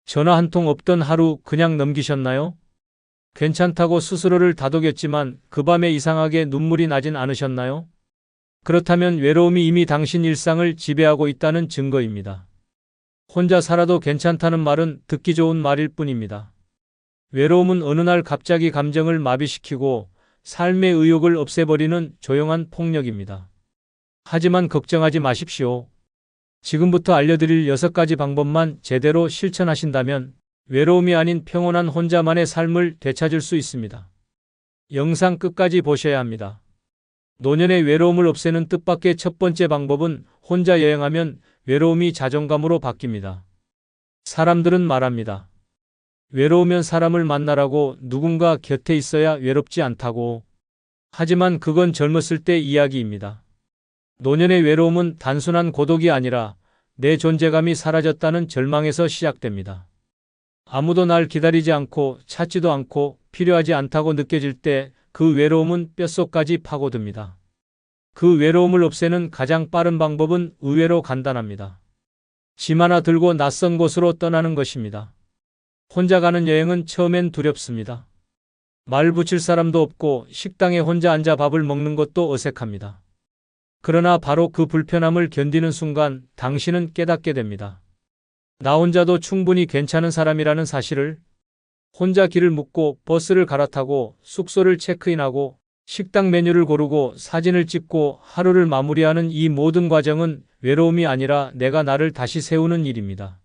전화 한 통 없던 하루 그냥 넘기셨나요? 괜찮다고 스스로를 다독였지만 그 밤에 이상하게 눈물이 나진 않으셨나요? 그렇다면 외로움이 이미 당신 일상을 지배하고 있다는 증거입니다. 혼자 살아도 괜찮다는 말은 듣기 좋은 말일 뿐입니다. 외로움은 어느 날 갑자기 감정을 마비시키고 삶의 의욕을 없애버리는 조용한 폭력입니다. 하지만 걱정하지 마십시오. 지금부터 알려드릴 6가지 방법만 제대로 실천하신다면 외로움이 아닌 평온한 혼자만의 삶을 되찾을 수 있습니다. 영상 끝까지 보셔야 합니다. 노년의 외로움을 없애는 뜻밖의 첫 번째 방법은 혼자 여행하면 외로움이 자존감으로 바뀝니다. 사람들은 말합니다. 외로우면 사람을 만나라고, 누군가 곁에 있어야 외롭지 않다고. 하지만 그건 젊었을 때 이야기입니다. 노년의 외로움은 단순한 고독이 아니라 내 존재감이 사라졌다는 절망에서 시작됩니다. 아무도 날 기다리지 않고 찾지도 않고 필요하지 않다고 느껴질 때 그 외로움은 뼛속까지 파고듭니다. 그 외로움을 없애는 가장 빠른 방법은 의외로 간단합니다. 짐 하나 들고 낯선 곳으로 떠나는 것입니다. 혼자 가는 여행은 처음엔 두렵습니다. 말 붙일 사람도 없고 식당에 혼자 앉아 밥을 먹는 것도 어색합니다. 그러나 바로 그 불편함을 견디는 순간 당신은 깨닫게 됩니다. 나 혼자도 충분히 괜찮은 사람이라는 사실을. 혼자 길을 묻고 버스를 갈아타고 숙소를 체크인하고 식당 메뉴를 고르고 사진을 찍고 하루를 마무리하는 이 모든 과정은 외로움이 아니라 내가 나를 다시 세우는 일입니다.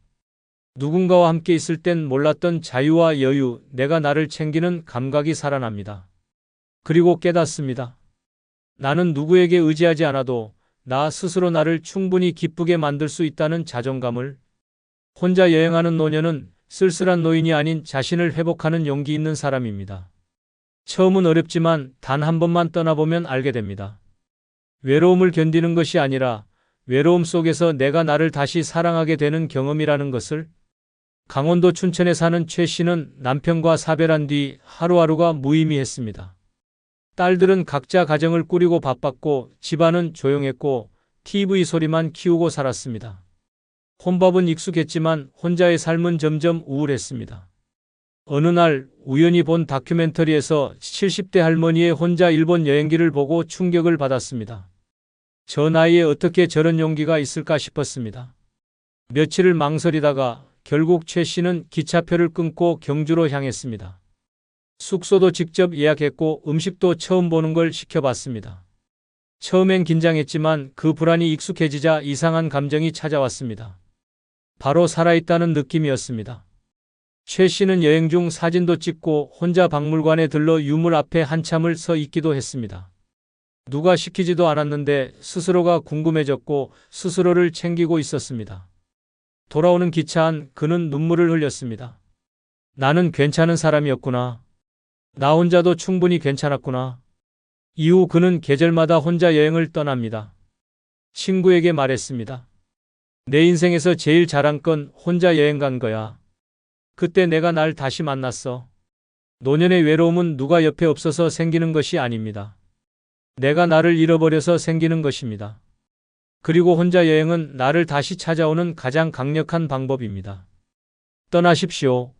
누군가와 함께 있을 땐 몰랐던 자유와 여유, 내가 나를 챙기는 감각이 살아납니다. 그리고 깨닫습니다. 나는 누구에게 의지하지 않아도 나 스스로 나를 충분히 기쁘게 만들 수 있다는 자존감을. 혼자 여행하는 노년은 쓸쓸한 노인이 아닌 자신을 회복하는 용기 있는 사람입니다. 처음은 어렵지만 단 한 번만 떠나보면 알게 됩니다. 외로움을 견디는 것이 아니라 외로움 속에서 내가 나를 다시 사랑하게 되는 경험이라는 것을. 강원도 춘천에 사는 최 씨는 남편과 사별한 뒤 하루하루가 무의미했습니다. 딸들은 각자 가정을 꾸리고 바빴고 집안은 조용했고 TV 소리만 키우고 살았습니다. 혼밥은 익숙했지만 혼자의 삶은 점점 우울했습니다. 어느 날 우연히 본 다큐멘터리에서 70대 할머니의 혼자 일본 여행기를 보고 충격을 받았습니다. 저 나이에 어떻게 저런 용기가 있을까 싶었습니다. 며칠을 망설이다가 결국 최 씨는 기차표를 끊고 경주로 향했습니다. 숙소도 직접 예약했고 음식도 처음 보는 걸 시켜봤습니다. 처음엔 긴장했지만 그 불안이 익숙해지자 이상한 감정이 찾아왔습니다. 바로 살아있다는 느낌이었습니다. 최 씨는 여행 중 사진도 찍고 혼자 박물관에 들러 유물 앞에 한참을 서 있기도 했습니다. 누가 시키지도 않았는데 스스로가 궁금해졌고 스스로를 챙기고 있었습니다. 돌아오는 기차 안 그는 눈물을 흘렸습니다. 나는 괜찮은 사람이었구나. 나 혼자도 충분히 괜찮았구나. 이후 그는 계절마다 혼자 여행을 떠납니다. 친구에게 말했습니다. 내 인생에서 제일 잘한 건 혼자 여행 간 거야. 그때 내가 날 다시 만났어. 노년의 외로움은 누가 옆에 없어서 생기는 것이 아닙니다. 내가 나를 잃어버려서 생기는 것입니다. 그리고 혼자 여행은 나를 다시 찾아오는 가장 강력한 방법입니다. 떠나십시오.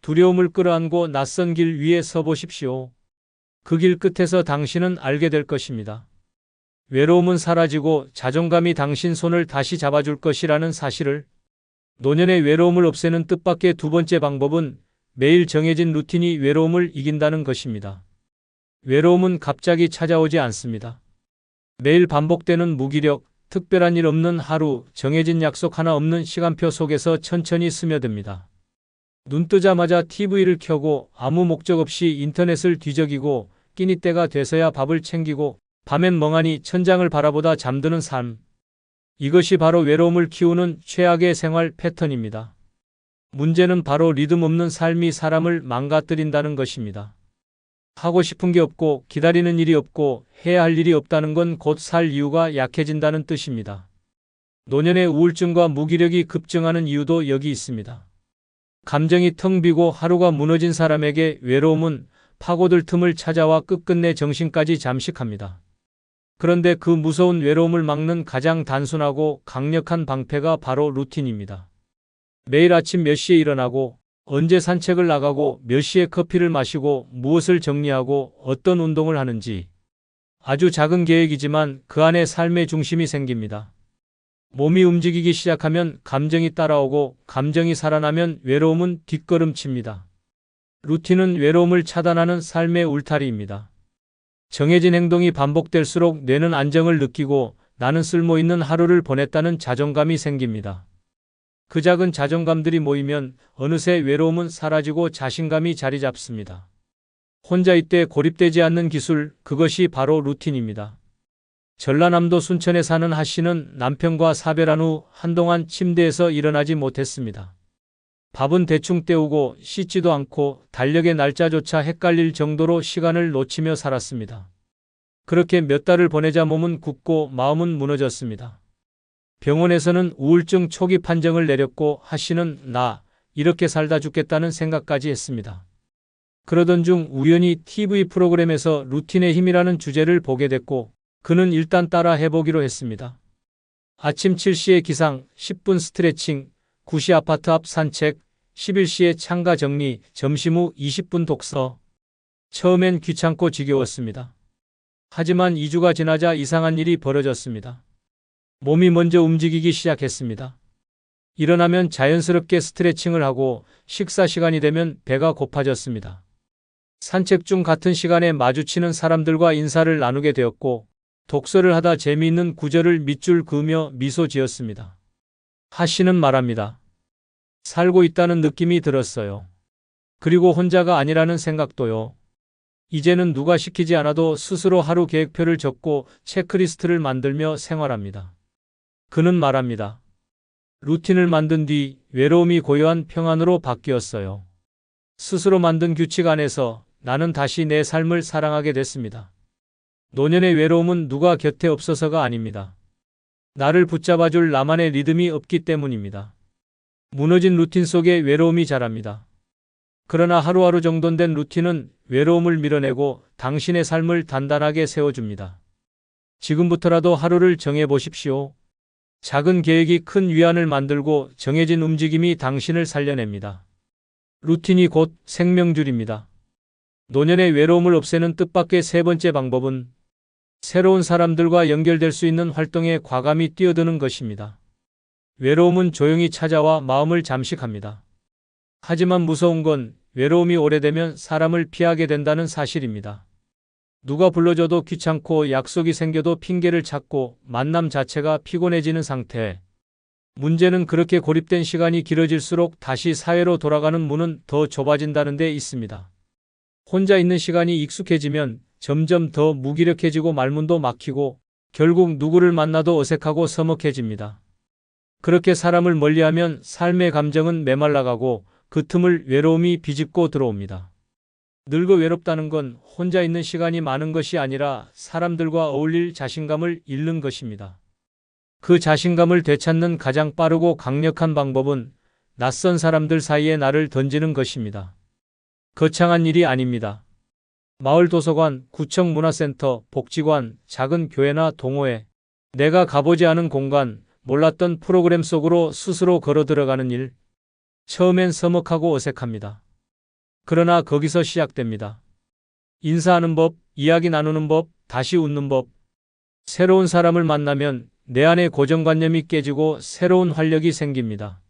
두려움을 끌어안고 낯선 길 위에 서 보십시오. 그 길 끝에서 당신은 알게 될 것입니다. 외로움은 사라지고 자존감이 당신 손을 다시 잡아줄 것이라는 사실을. 노년의 외로움을 없애는 뜻밖의 두 번째 방법은 매일 정해진 루틴이 외로움을 이긴다는 것입니다. 외로움은 갑자기 찾아오지 않습니다. 매일 반복되는 무기력, 특별한 일 없는 하루, 정해진 약속 하나 없는 시간표 속에서 천천히 스며듭니다. 눈 뜨자마자 TV를 켜고 아무 목적 없이 인터넷을 뒤적이고 끼니 때가 돼서야 밥을 챙기고 밤엔 멍하니 천장을 바라보다 잠드는 삶. 이것이 바로 외로움을 키우는 최악의 생활 패턴입니다. 문제는 바로 리듬 없는 삶이 사람을 망가뜨린다는 것입니다. 하고 싶은 게 없고 기다리는 일이 없고 해야 할 일이 없다는 건 곧 살 이유가 약해진다는 뜻입니다. 노년의 우울증과 무기력이 급증하는 이유도 여기 있습니다. 감정이 텅 비고 하루가 무너진 사람에게 외로움은 파고들 틈을 찾아와 끝끝내 정신까지 잠식합니다. 그런데 그 무서운 외로움을 막는 가장 단순하고 강력한 방패가 바로 루틴입니다. 매일 아침 몇 시에 일어나고, 언제 산책을 나가고, 몇 시에 커피를 마시고, 무엇을 정리하고, 어떤 운동을 하는지. 아주 작은 계획이지만 그 안에 삶의 중심이 생깁니다. 몸이 움직이기 시작하면 감정이 따라오고, 감정이 살아나면 외로움은 뒷걸음칩니다. 루틴은 외로움을 차단하는 삶의 울타리입니다. 정해진 행동이 반복될수록 뇌는 안정을 느끼고 나는 쓸모있는 하루를 보냈다는 자존감이 생깁니다. 그 작은 자존감들이 모이면 어느새 외로움은 사라지고 자신감이 자리 잡습니다. 혼자 있되 고립되지 않는 기술, 그것이 바로 루틴입니다. 전라남도 순천에 사는 하 씨는 남편과 사별한 후 한동안 침대에서 일어나지 못했습니다. 밥은 대충 때우고 씻지도 않고 달력의 날짜조차 헷갈릴 정도로 시간을 놓치며 살았습니다. 그렇게 몇 달을 보내자 몸은 굳고 마음은 무너졌습니다. 병원에서는 우울증 초기 판정을 내렸고 하 씨는 나 이렇게 살다 죽겠다는 생각까지 했습니다. 그러던 중 우연히 TV 프로그램에서 루틴의 힘이라는 주제를 보게 됐고 그는 일단 따라 해보기로 했습니다. 아침 7시에 기상, 10분 스트레칭, 9시 아파트 앞 산책, 11시에 창가 정리, 점심 후 20분 독서. 처음엔 귀찮고 지겨웠습니다. 하지만 2주가 지나자 이상한 일이 벌어졌습니다. 몸이 먼저 움직이기 시작했습니다. 일어나면 자연스럽게 스트레칭을 하고 식사 시간이 되면 배가 고파졌습니다. 산책 중 같은 시간에 마주치는 사람들과 인사를 나누게 되었고 독서를 하다 재미있는 구절을 밑줄 그으며 미소 지었습니다. 하 씨는 말합니다. 살고 있다는 느낌이 들었어요. 그리고 혼자가 아니라는 생각도요. 이제는 누가 시키지 않아도 스스로 하루 계획표를 적고 체크리스트를 만들며 생활합니다. 그는 말합니다. 루틴을 만든 뒤 외로움이 고요한 평안으로 바뀌었어요. 스스로 만든 규칙 안에서 나는 다시 내 삶을 사랑하게 됐습니다. 노년의 외로움은 누가 곁에 없어서가 아닙니다. 나를 붙잡아줄 나만의 리듬이 없기 때문입니다. 무너진 루틴 속에 외로움이 자랍니다. 그러나 하루하루 정돈된 루틴은 외로움을 밀어내고 당신의 삶을 단단하게 세워줍니다. 지금부터라도 하루를 정해보십시오. 작은 계획이 큰 위안을 만들고 정해진 움직임이 당신을 살려냅니다. 루틴이 곧 생명줄입니다. 노년의 외로움을 없애는 뜻밖의 세 번째 방법은 새로운 사람들과 연결될 수 있는 활동에 과감히 뛰어드는 것입니다. 외로움은 조용히 찾아와 마음을 잠식합니다. 하지만 무서운 건 외로움이 오래되면 사람을 피하게 된다는 사실입니다. 누가 불러줘도 귀찮고 약속이 생겨도 핑계를 찾고 만남 자체가 피곤해지는 상태. 문제는 그렇게 고립된 시간이 길어질수록 다시 사회로 돌아가는 문은 더 좁아진다는 데 있습니다. 혼자 있는 시간이 익숙해지면 점점 더 무기력해지고 말문도 막히고 결국 누구를 만나도 어색하고 서먹해집니다. 그렇게 사람을 멀리하면 삶의 감정은 메말라가고 그 틈을 외로움이 비집고 들어옵니다. 늙어 외롭다는 건 혼자 있는 시간이 많은 것이 아니라 사람들과 어울릴 자신감을 잃는 것입니다. 그 자신감을 되찾는 가장 빠르고 강력한 방법은 낯선 사람들 사이에 나를 던지는 것입니다. 거창한 일이 아닙니다. 마을 도서관, 구청 문화센터, 복지관, 작은 교회나 동호회, 내가 가보지 않은 공간, 몰랐던 프로그램 속으로 스스로 걸어 들어가는 일. 처음엔 서먹하고 어색합니다. 그러나 거기서 시작됩니다. 인사하는 법, 이야기 나누는 법, 다시 웃는 법. 새로운 사람을 만나면 내 안의 고정관념이 깨지고 새로운 활력이 생깁니다.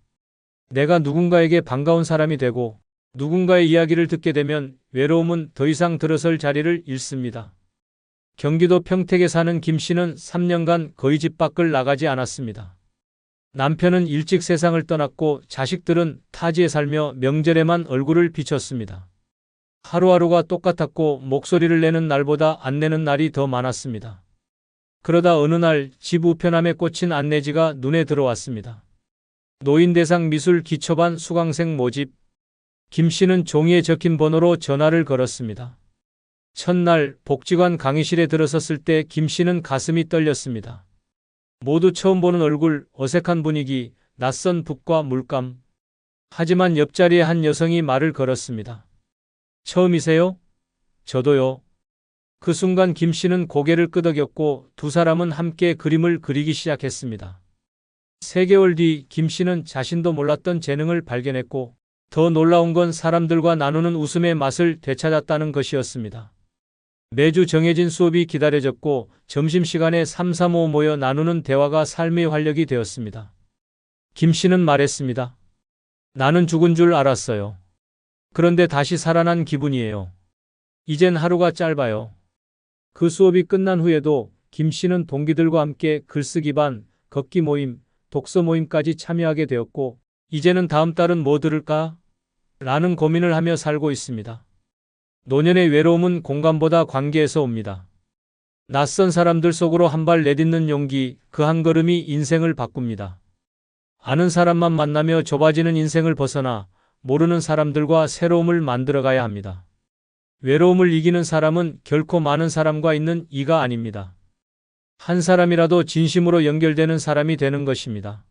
내가 누군가에게 반가운 사람이 되고 누군가의 이야기를 듣게 되면 외로움은 더 이상 들어설 자리를 잃습니다. 경기도 평택에 사는 김 씨는 3년간 거의 집 밖을 나가지 않았습니다. 남편은 일찍 세상을 떠났고 자식들은 타지에 살며 명절에만 얼굴을 비췄습니다. 하루하루가 똑같았고 목소리를 내는 날보다 안 내는 날이 더 많았습니다. 그러다 어느 날 집 우편함에 꽂힌 안내지가 눈에 들어왔습니다. 노인대상 미술 기초반 수강생 모집. 김 씨는 종이에 적힌 번호로 전화를 걸었습니다. 첫날 복지관 강의실에 들어섰을 때 김 씨는 가슴이 떨렸습니다. 모두 처음 보는 얼굴, 어색한 분위기, 낯선 북과 물감. 하지만 옆자리에 한 여성이 말을 걸었습니다. 처음이세요? 저도요. 그 순간 김 씨는 고개를 끄덕였고 두 사람은 함께 그림을 그리기 시작했습니다. 3개월 뒤 김 씨는 자신도 몰랐던 재능을 발견했고 더 놀라운 건 사람들과 나누는 웃음의 맛을 되찾았다는 것이었습니다. 매주 정해진 수업이 기다려졌고 점심시간에 335 모여 나누는 대화가 삶의 활력이 되었습니다. 김 씨는 말했습니다. 나는 죽은 줄 알았어요. 그런데 다시 살아난 기분이에요. 이젠 하루가 짧아요. 그 수업이 끝난 후에도 김 씨는 동기들과 함께 글쓰기 반, 걷기 모임, 독서 모임까지 참여하게 되었고 이제는 다음 달은 뭐 들을까? 라는 고민을 하며 살고 있습니다. 노년의 외로움은 공감보다 관계에서 옵니다. 낯선 사람들 속으로 한 발 내딛는 용기, 그 한 걸음이 인생을 바꿉니다. 아는 사람만 만나며 좁아지는 인생을 벗어나 모르는 사람들과 새로움을 만들어가야 합니다. 외로움을 이기는 사람은 결코 많은 사람과 있는 이가 아닙니다. 한 사람이라도 진심으로 연결되는 사람이 되는 것입니다.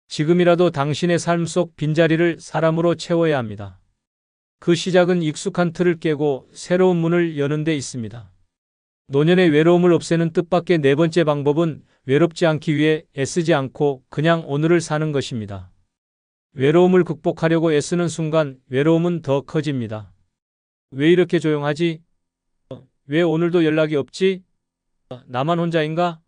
지금이라도 당신의 삶 속 빈자리를 사람으로 채워야 합니다. 그 시작은 익숙한 틀을 깨고 새로운 문을 여는 데 있습니다. 노년의 외로움을 없애는 뜻밖의 4번째 방법은 외롭지 않기 위해 애쓰지 않고 그냥 오늘을 사는 것입니다. 외로움을 극복하려고 애쓰는 순간 외로움은 더 커집니다. 왜 이렇게 조용하지? 왜 오늘도 연락이 없지? 나만 혼자인가?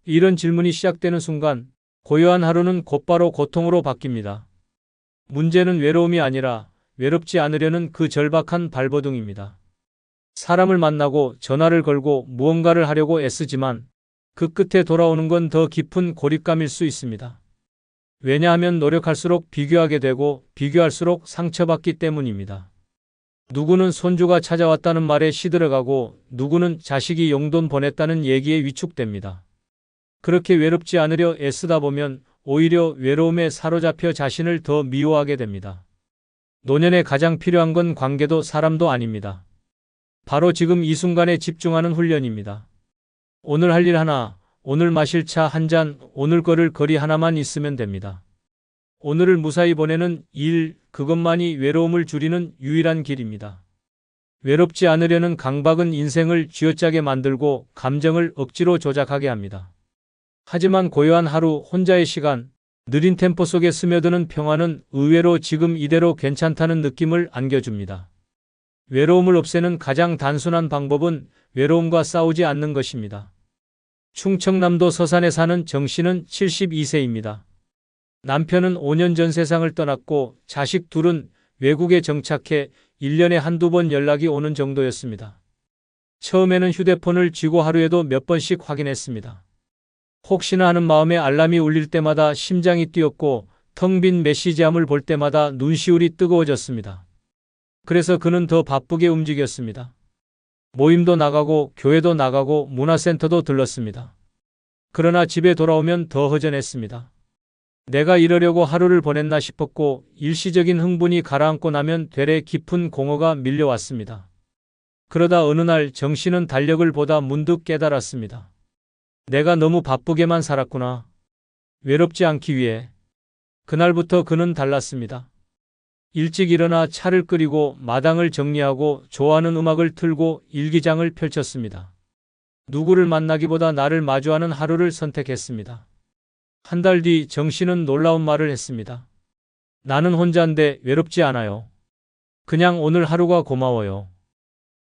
이런 질문이 시작되는 순간 고요한 하루는 곧바로 고통으로 바뀝니다. 문제는 외로움이 아니라 외롭지 않으려는 그 절박한 발버둥입니다. 사람을 만나고 전화를 걸고 무언가를 하려고 애쓰지만 그 끝에 돌아오는 건 더 깊은 고립감일 수 있습니다. 왜냐하면 노력할수록 비교하게 되고 비교할수록 상처받기 때문입니다. 누구는 손주가 찾아왔다는 말에 시들어가고 누구는 자식이 용돈 보냈다는 얘기에 위축됩니다. 그렇게 외롭지 않으려 애쓰다 보면 오히려 외로움에 사로잡혀 자신을 더 미워하게 됩니다. 노년에 가장 필요한 건 관계도 사람도 아닙니다. 바로 지금 이 순간에 집중하는 훈련입니다. 오늘 할 일 하나, 오늘 마실 차 한 잔, 오늘 걸을 거리 하나만 있으면 됩니다. 오늘을 무사히 보내는 일, 그것만이 외로움을 줄이는 유일한 길입니다. 외롭지 않으려는 강박은 인생을 쥐어짜게 만들고 감정을 억지로 조작하게 합니다. 하지만 고요한 하루, 혼자의 시간, 느린 템포 속에 스며드는 평화는 의외로 지금 이대로 괜찮다는 느낌을 안겨줍니다. 외로움을 없애는 가장 단순한 방법은 외로움과 싸우지 않는 것입니다. 충청남도 서산에 사는 정 씨는 72세입니다. 남편은 5년 전 세상을 떠났고 자식 둘은 외국에 정착해 1년에 한두 번 연락이 오는 정도였습니다. 처음에는 휴대폰을 쥐고 하루에도 몇 번씩 확인했습니다. 혹시나 하는 마음에 알람이 울릴 때마다 심장이 뛰었고 텅 빈 메시지함을 볼 때마다 눈시울이 뜨거워졌습니다. 그래서 그는 더 바쁘게 움직였습니다. 모임도 나가고 교회도 나가고 문화센터도 들렀습니다. 그러나 집에 돌아오면 더 허전했습니다. 내가 이러려고 하루를 보냈나 싶었고 일시적인 흥분이 가라앉고 나면 되레 깊은 공허가 밀려왔습니다. 그러다 어느 날 정 씨는 달력을 보다 문득 깨달았습니다. 내가 너무 바쁘게만 살았구나. 외롭지 않기 위해. 그날부터 그는 달랐습니다. 일찍 일어나 차를 끓이고 마당을 정리하고 좋아하는 음악을 틀고 일기장을 펼쳤습니다. 누구를 만나기보다 나를 마주하는 하루를 선택했습니다. 한 달 뒤 정 씨는 놀라운 말을 했습니다. 나는 혼자인데 외롭지 않아요. 그냥 오늘 하루가 고마워요.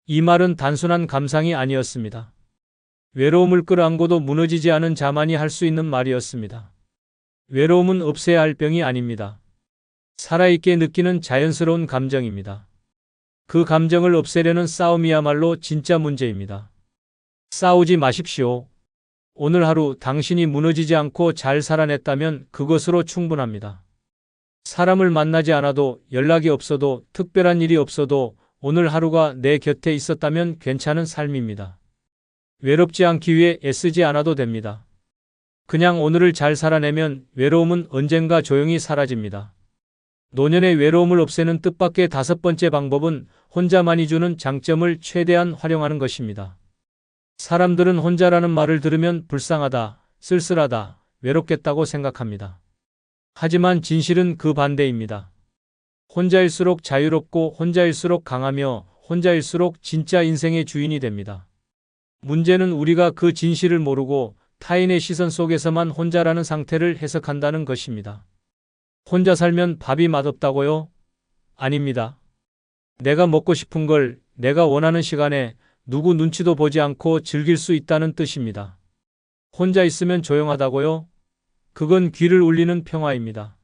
이 말은 단순한 감상이 아니었습니다. 외로움을 끌어안고도 무너지지 않은 자만이 할 수 있는 말이었습니다. 외로움은 없애야 할 병이 아닙니다. 살아있게 느끼는 자연스러운 감정입니다. 그 감정을 없애려는 싸움이야말로 진짜 문제입니다. 싸우지 마십시오. 오늘 하루 당신이 무너지지 않고 잘 살아냈다면 그것으로 충분합니다. 사람을 만나지 않아도 연락이 없어도 특별한 일이 없어도 오늘 하루가 내 곁에 있었다면 괜찮은 삶입니다. 외롭지 않기 위해 애쓰지 않아도 됩니다. 그냥 오늘을 잘 살아내면 외로움은 언젠가 조용히 사라집니다. 노년의 외로움을 없애는 뜻밖의 5번째 방법은 혼자만이 주는 장점을 최대한 활용하는 것입니다. 사람들은 혼자라는 말을 들으면 불쌍하다, 쓸쓸하다, 외롭겠다고 생각합니다. 하지만 진실은 그 반대입니다. 혼자일수록 자유롭고 혼자일수록 강하며 혼자일수록 진짜 인생의 주인이 됩니다. 문제는 우리가 그 진실을 모르고 타인의 시선 속에서만 혼자라는 상태를 해석한다는 것입니다. 혼자 살면 밥이 맛없다고요? 아닙니다. 내가 먹고 싶은 걸 내가 원하는 시간에 누구 눈치도 보지 않고 즐길 수 있다는 뜻입니다. 혼자 있으면 조용하다고요? 그건 귀를 울리는 평화입니다.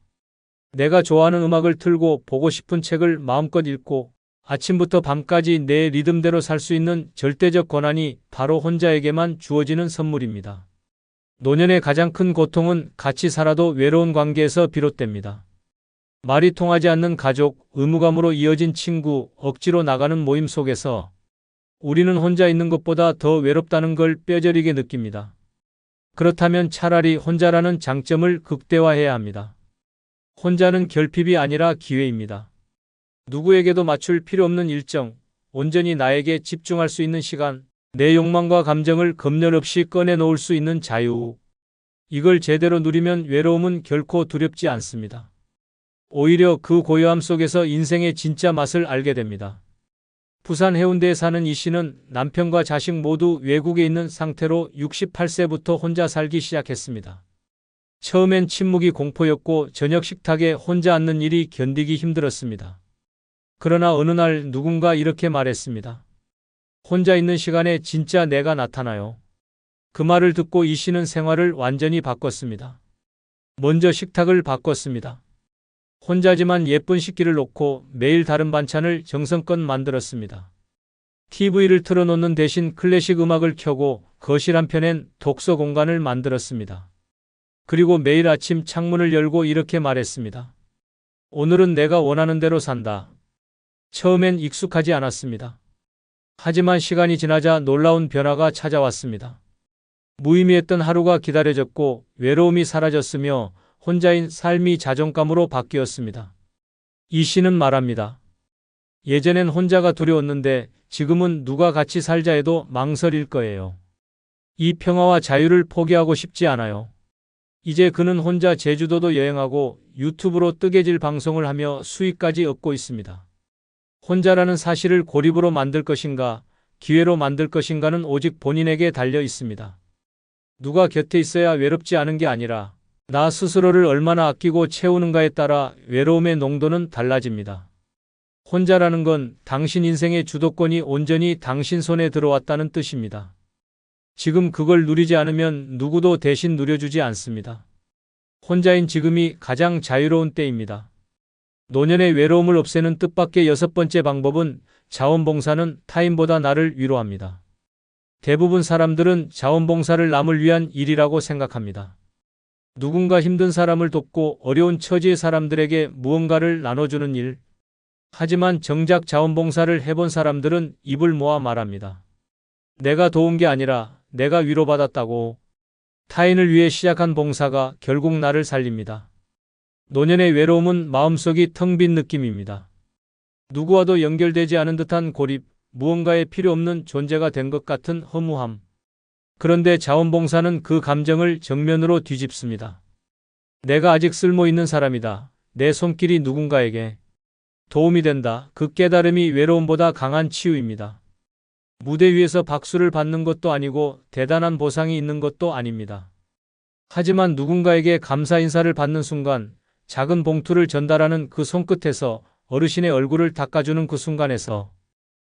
내가 좋아하는 음악을 틀고 보고 싶은 책을 마음껏 읽고 아침부터 밤까지 내 리듬대로 살 수 있는 절대적 권한이 바로 혼자에게만 주어지는 선물입니다. 노년의 가장 큰 고통은 같이 살아도 외로운 관계에서 비롯됩니다. 말이 통하지 않는 가족, 의무감으로 이어진 친구, 억지로 나가는 모임 속에서 우리는 혼자 있는 것보다 더 외롭다는 걸 뼈저리게 느낍니다. 그렇다면 차라리 혼자라는 장점을 극대화해야 합니다. 혼자는 결핍이 아니라 기회입니다. 누구에게도 맞출 필요 없는 일정, 온전히 나에게 집중할 수 있는 시간, 내 욕망과 감정을 검열 없이 꺼내놓을 수 있는 자유. 이걸 제대로 누리면 외로움은 결코 두렵지 않습니다. 오히려 그 고요함 속에서 인생의 진짜 맛을 알게 됩니다. 부산 해운대에 사는 이 씨는 남편과 자식 모두 외국에 있는 상태로 68세부터 혼자 살기 시작했습니다. 처음엔 침묵이 공포였고 저녁 식탁에 혼자 앉는 일이 견디기 힘들었습니다. 그러나 어느 날 누군가 이렇게 말했습니다. 혼자 있는 시간에 진짜 내가 나타나요. 그 말을 듣고 이 씨는 생활을 완전히 바꿨습니다. 먼저 식탁을 바꿨습니다. 혼자지만 예쁜 식기를 놓고 매일 다른 반찬을 정성껏 만들었습니다. TV를 틀어놓는 대신 클래식 음악을 켜고 거실 한편엔 독서 공간을 만들었습니다. 그리고 매일 아침 창문을 열고 이렇게 말했습니다. 오늘은 내가 원하는 대로 산다. 처음엔 익숙하지 않았습니다. 하지만 시간이 지나자 놀라운 변화가 찾아왔습니다. 무의미했던 하루가 기다려졌고 외로움이 사라졌으며 혼자인 삶이 자존감으로 바뀌었습니다. 이 씨는 말합니다. 예전엔 혼자가 두려웠는데 지금은 누가 같이 살자 해도 망설일 거예요. 이 평화와 자유를 포기하고 싶지 않아요. 이제 그는 혼자 제주도도 여행하고 유튜브로 뜨개질 방송을 하며 수익까지 얻고 있습니다. 혼자라는 사실을 고립으로 만들 것인가, 기회로 만들 것인가는 오직 본인에게 달려 있습니다. 누가 곁에 있어야 외롭지 않은 게 아니라 나 스스로를 얼마나 아끼고 채우는가에 따라 외로움의 농도는 달라집니다. 혼자라는 건 당신 인생의 주도권이 온전히 당신 손에 들어왔다는 뜻입니다. 지금 그걸 누리지 않으면 누구도 대신 누려주지 않습니다. 혼자인 지금이 가장 자유로운 때입니다. 노년의 외로움을 없애는 뜻밖의 6번째 방법은 자원봉사는 타인보다 나를 위로합니다. 대부분 사람들은 자원봉사를 남을 위한 일이라고 생각합니다. 누군가 힘든 사람을 돕고 어려운 처지의 사람들에게 무언가를 나눠주는 일. 하지만 정작 자원봉사를 해본 사람들은 입을 모아 말합니다. 내가 도운 게 아니라 내가 위로받았다고. 타인을 위해 시작한 봉사가 결국 나를 살립니다. 노년의 외로움은 마음속이 텅 빈 느낌입니다. 누구와도 연결되지 않은 듯한 고립, 무언가에 필요 없는 존재가 된 것 같은 허무함. 그런데 자원봉사는 그 감정을 정면으로 뒤집습니다. 내가 아직 쓸모 있는 사람이다. 내 손길이 누군가에게 도움이 된다. 그 깨달음이 외로움보다 강한 치유입니다. 무대 위에서 박수를 받는 것도 아니고 대단한 보상이 있는 것도 아닙니다. 하지만 누군가에게 감사 인사를 받는 순간, 작은 봉투를 전달하는 그 손끝에서, 어르신의 얼굴을 닦아주는 그 순간에서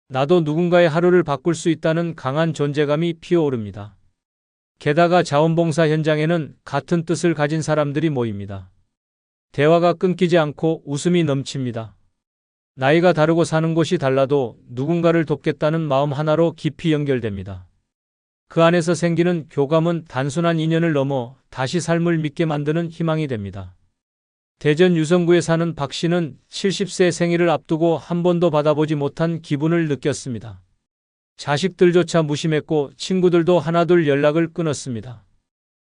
나도 누군가의 하루를 바꿀 수 있다는 강한 존재감이 피어오릅니다. 게다가 자원봉사 현장에는 같은 뜻을 가진 사람들이 모입니다. 대화가 끊기지 않고 웃음이 넘칩니다. 나이가 다르고 사는 곳이 달라도 누군가를 돕겠다는 마음 하나로 깊이 연결됩니다. 그 안에서 생기는 교감은 단순한 인연을 넘어 다시 삶을 믿게 만드는 희망이 됩니다. 대전 유성구에 사는 박 씨는 70세 생일을 앞두고 한 번도 받아보지 못한 기분을 느꼈습니다. 자식들조차 무심했고 친구들도 하나둘 연락을 끊었습니다.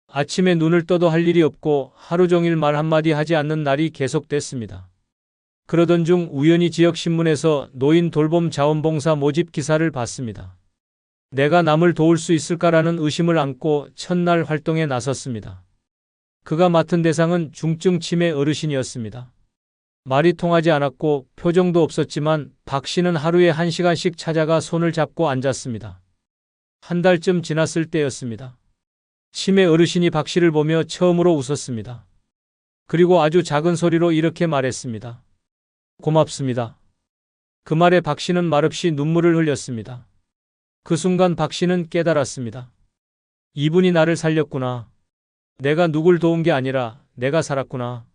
아침에 눈을 떠도 할 일이 없고 하루 종일 말 한마디 하지 않는 날이 계속됐습니다. 그러던 중 우연히 지역신문에서 노인 돌봄 자원봉사 모집 기사를 봤습니다. 내가 남을 도울 수 있을까라는 의심을 안고 첫날 활동에 나섰습니다. 그가 맡은 대상은 중증 치매 어르신이었습니다. 말이 통하지 않았고 표정도 없었지만 박 씨는 하루에 1시간씩 찾아가 손을 잡고 앉았습니다. 한 달쯤 지났을 때였습니다. 치매 어르신이 박 씨를 보며 처음으로 웃었습니다. 그리고 아주 작은 소리로 이렇게 말했습니다. 고맙습니다. 그 말에 박 씨는 말없이 눈물을 흘렸습니다. 그 순간 박 씨는 깨달았습니다. 이분이 나를 살렸구나. 내가 누굴 도운 게 아니라 내가 살았구나.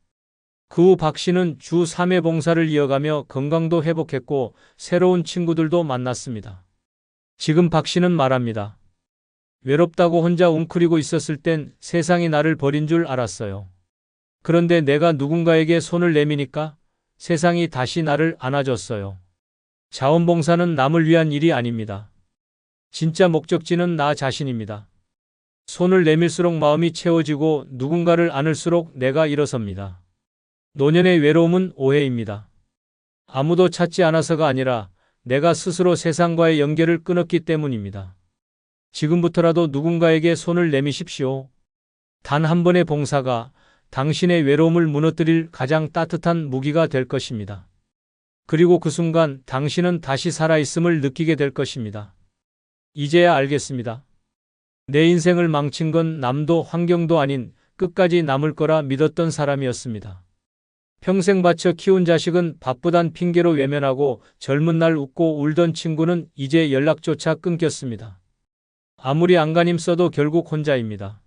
그 후 박 씨는 주 3회 봉사를 이어가며 건강도 회복했고 새로운 친구들도 만났습니다. 지금 박 씨는 말합니다. 외롭다고 혼자 웅크리고 있었을 땐 세상이 나를 버린 줄 알았어요. 그런데 내가 누군가에게 손을 내미니까 세상이 다시 나를 안아줬어요. 자원봉사는 남을 위한 일이 아닙니다. 진짜 목적지는 나 자신입니다. 손을 내밀수록 마음이 채워지고 누군가를 안을수록 내가 일어섭니다. 노년의 외로움은 오해입니다. 아무도 찾지 않아서가 아니라 내가 스스로 세상과의 연결을 끊었기 때문입니다. 지금부터라도 누군가에게 손을 내미십시오. 단 한 번의 봉사가 당신의 외로움을 무너뜨릴 가장 따뜻한 무기가 될 것입니다. 그리고 그 순간 당신은 다시 살아있음을 느끼게 될 것입니다. 이제야 알겠습니다. 내 인생을 망친 건 남도 환경도 아닌 끝까지 남을 거라 믿었던 사람이었습니다. 평생 바쳐 키운 자식은 바쁘단 핑계로 외면하고 젊은 날 웃고 울던 친구는 이제 연락조차 끊겼습니다. 아무리 안간힘 써도 결국 혼자입니다.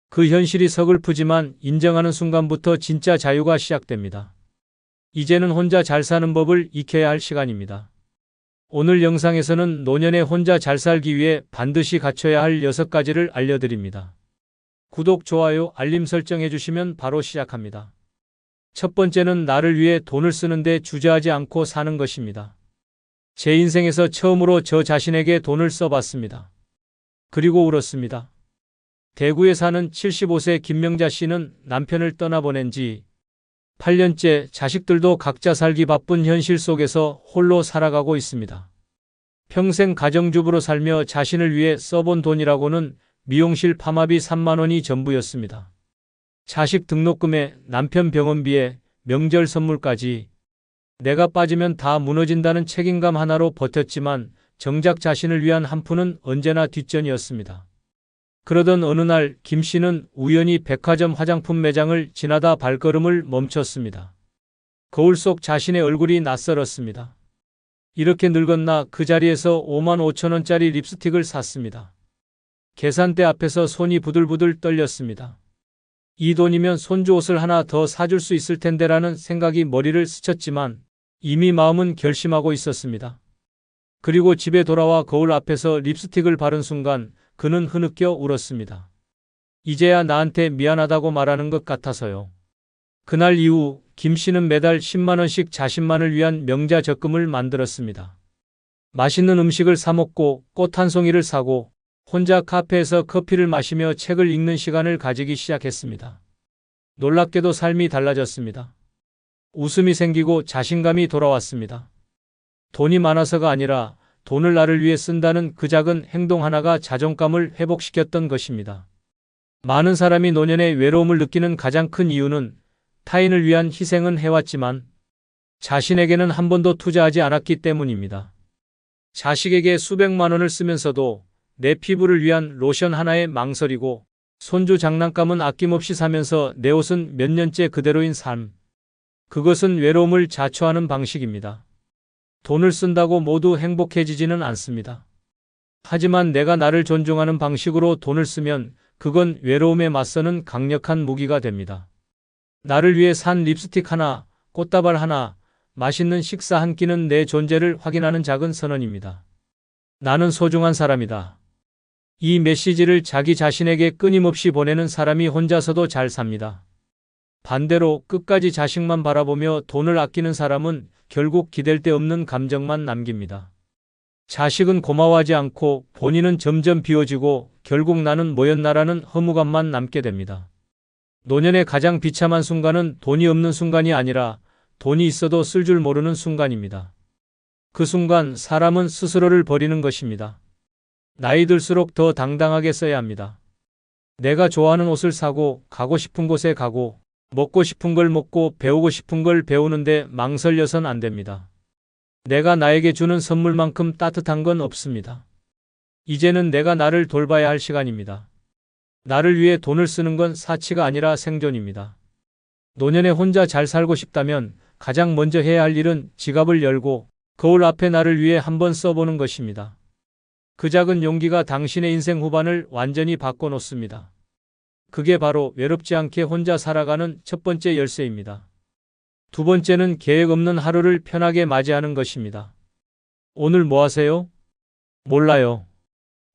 그 현실이 서글프지만 인정하는 순간부터 진짜 자유가 시작됩니다. 이제는 혼자 잘 사는 법을 익혀야 할 시간입니다. 오늘 영상에서는 노년에 혼자 잘 살기 위해 반드시 갖춰야 할 6가지를 알려드립니다. 구독, 좋아요, 알림 설정해 주시면 바로 시작합니다. 첫 번째는 나를 위해 돈을 쓰는데 주저하지 않고 사는 것입니다. 제 인생에서 처음으로 저 자신에게 돈을 써봤습니다. 그리고 울었습니다. 대구에 사는 75세 김명자 씨는 남편을 떠나보낸 지 8년째 자식들도 각자 살기 바쁜 현실 속에서 홀로 살아가고 있습니다. 평생 가정주부로 살며 자신을 위해 써본 돈이라고는 미용실 파마비 3만 원이 전부였습니다. 자식 등록금에 남편 병원비에 명절 선물까지 내가 빠지면 다 무너진다는 책임감 하나로 버텼지만 정작 자신을 위한 한 푼은 언제나 뒷전이었습니다. 그러던 어느 날 김 씨는 우연히 백화점 화장품 매장을 지나다 발걸음을 멈췄습니다. 거울 속 자신의 얼굴이 낯설었습니다. 이렇게 늙었나 그 자리에서 5만 5천 원짜리 립스틱을 샀습니다. 계산대 앞에서 손이 부들부들 떨렸습니다. 이 돈이면 손주 옷을 하나 더 사줄 수 있을 텐데라는 생각이 머리를 스쳤지만 이미 마음은 결심하고 있었습니다. 그리고 집에 돌아와 거울 앞에서 립스틱을 바른 순간 그는 흐느껴 울었습니다. 이제야 나한테 미안하다고 말하는 것 같아서요. 그날 이후 김 씨는 매달 10만 원씩 자신만을 위한 명자 적금을 만들었습니다. 맛있는 음식을 사 먹고 꽃 한 송이를 사고 혼자 카페에서 커피를 마시며 책을 읽는 시간을 가지기 시작했습니다. 놀랍게도 삶이 달라졌습니다. 웃음이 생기고 자신감이 돌아왔습니다. 돈이 많아서가 아니라 돈을 나를 위해 쓴다는 그 작은 행동 하나가 자존감을 회복시켰던 것입니다. 많은 사람이 노년의 외로움을 느끼는 가장 큰 이유는 타인을 위한 희생은 해왔지만 자신에게는 한 번도 투자하지 않았기 때문입니다. 자식에게 수백만 원을 쓰면서도 내 피부를 위한 로션 하나에 망설이고 손주 장난감은 아낌없이 사면서 내 옷은 몇 년째 그대로인 삶. 그것은 외로움을 자초하는 방식입니다. 돈을 쓴다고 모두 행복해지지는 않습니다. 하지만 내가 나를 존중하는 방식으로 돈을 쓰면 그건 외로움에 맞서는 강력한 무기가 됩니다. 나를 위해 산 립스틱 하나, 꽃다발 하나, 맛있는 식사 한 끼는 내 존재를 확인하는 작은 선언입니다. 나는 소중한 사람이다. 이 메시지를 자기 자신에게 끊임없이 보내는 사람이 혼자서도 잘 삽니다. 반대로 끝까지 자식만 바라보며 돈을 아끼는 사람은 결국 기댈 데 없는 감정만 남깁니다. 자식은 고마워하지 않고 본인은 점점 비워지고 결국 나는 뭐였나라는 허무감만 남게 됩니다. 노년의 가장 비참한 순간은 돈이 없는 순간이 아니라 돈이 있어도 쓸 줄 모르는 순간입니다. 그 순간 사람은 스스로를 버리는 것입니다. 나이 들수록 더 당당하게 써야 합니다. 내가 좋아하는 옷을 사고 가고 싶은 곳에 가고 먹고 싶은 걸 먹고 배우고 싶은 걸 배우는데 망설여선 안 됩니다. 내가 나에게 주는 선물만큼 따뜻한 건 없습니다. 이제는 내가 나를 돌봐야 할 시간입니다. 나를 위해 돈을 쓰는 건 사치가 아니라 생존입니다. 노년에 혼자 잘 살고 싶다면 가장 먼저 해야 할 일은 지갑을 열고 거울 앞에 나를 위해 한번 써보는 것입니다. 그 작은 용기가 당신의 인생 후반을 완전히 바꿔놓습니다. 그게 바로 외롭지 않게 혼자 살아가는 첫 번째 열쇠입니다. 두 번째는 계획 없는 하루를 편하게 맞이하는 것입니다. 오늘 뭐 하세요? 몰라요.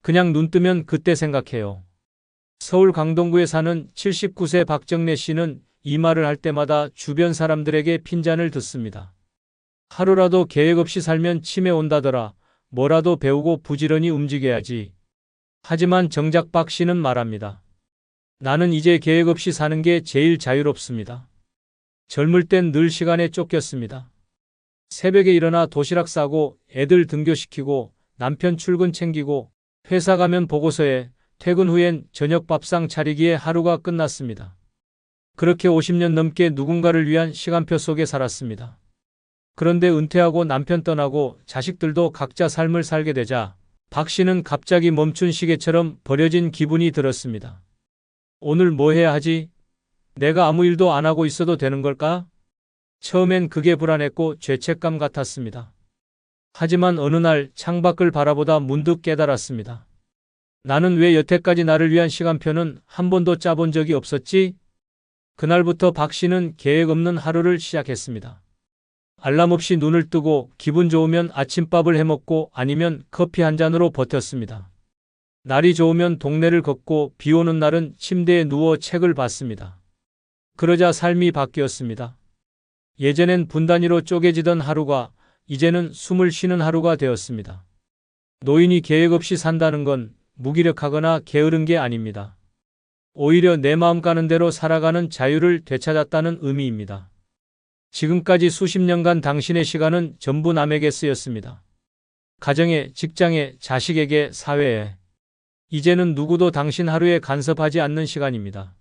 그냥 눈 뜨면 그때 생각해요. 서울 강동구에 사는 79세 박정래 씨는 이 말을 할 때마다 주변 사람들에게 핀잔을 듣습니다. 하루라도 계획 없이 살면 치매 온다더라. 뭐라도 배우고 부지런히 움직여야지. 하지만 정작 박 씨는 말합니다. 나는 이제 계획 없이 사는 게 제일 자유롭습니다. 젊을 땐 늘 시간에 쫓겼습니다. 새벽에 일어나 도시락 싸고 애들 등교시키고 남편 출근 챙기고 회사 가면 보고서에 퇴근 후엔 저녁 밥상 차리기에 하루가 끝났습니다. 그렇게 50년 넘게 누군가를 위한 시간표 속에 살았습니다. 그런데 은퇴하고 남편 떠나고 자식들도 각자 삶을 살게 되자 박 씨는 갑자기 멈춘 시계처럼 버려진 기분이 들었습니다. 오늘 뭐 해야 하지? 내가 아무 일도 안 하고 있어도 되는 걸까? 처음엔 그게 불안했고 죄책감 같았습니다. 하지만 어느 날 창밖을 바라보다 문득 깨달았습니다. 나는 왜 여태까지 나를 위한 시간표는 한 번도 짜본 적이 없었지? 그날부터 박 씨는 계획 없는 하루를 시작했습니다. 알람 없이 눈을 뜨고 기분 좋으면 아침밥을 해먹고 아니면 커피 한 잔으로 버텼습니다. 날이 좋으면 동네를 걷고 비 오는 날은 침대에 누워 책을 봤습니다. 그러자 삶이 바뀌었습니다. 예전엔 분 단위로 쪼개지던 하루가 이제는 숨을 쉬는 하루가 되었습니다. 노인이 계획 없이 산다는 건 무기력하거나 게으른 게 아닙니다. 오히려 내 마음 가는 대로 살아가는 자유를 되찾았다는 의미입니다. 지금까지 수십 년간 당신의 시간은 전부 남에게 쓰였습니다. 가정에, 직장에, 자식에게, 사회에. 이제는 누구도 당신 하루에 간섭하지 않는 시간입니다.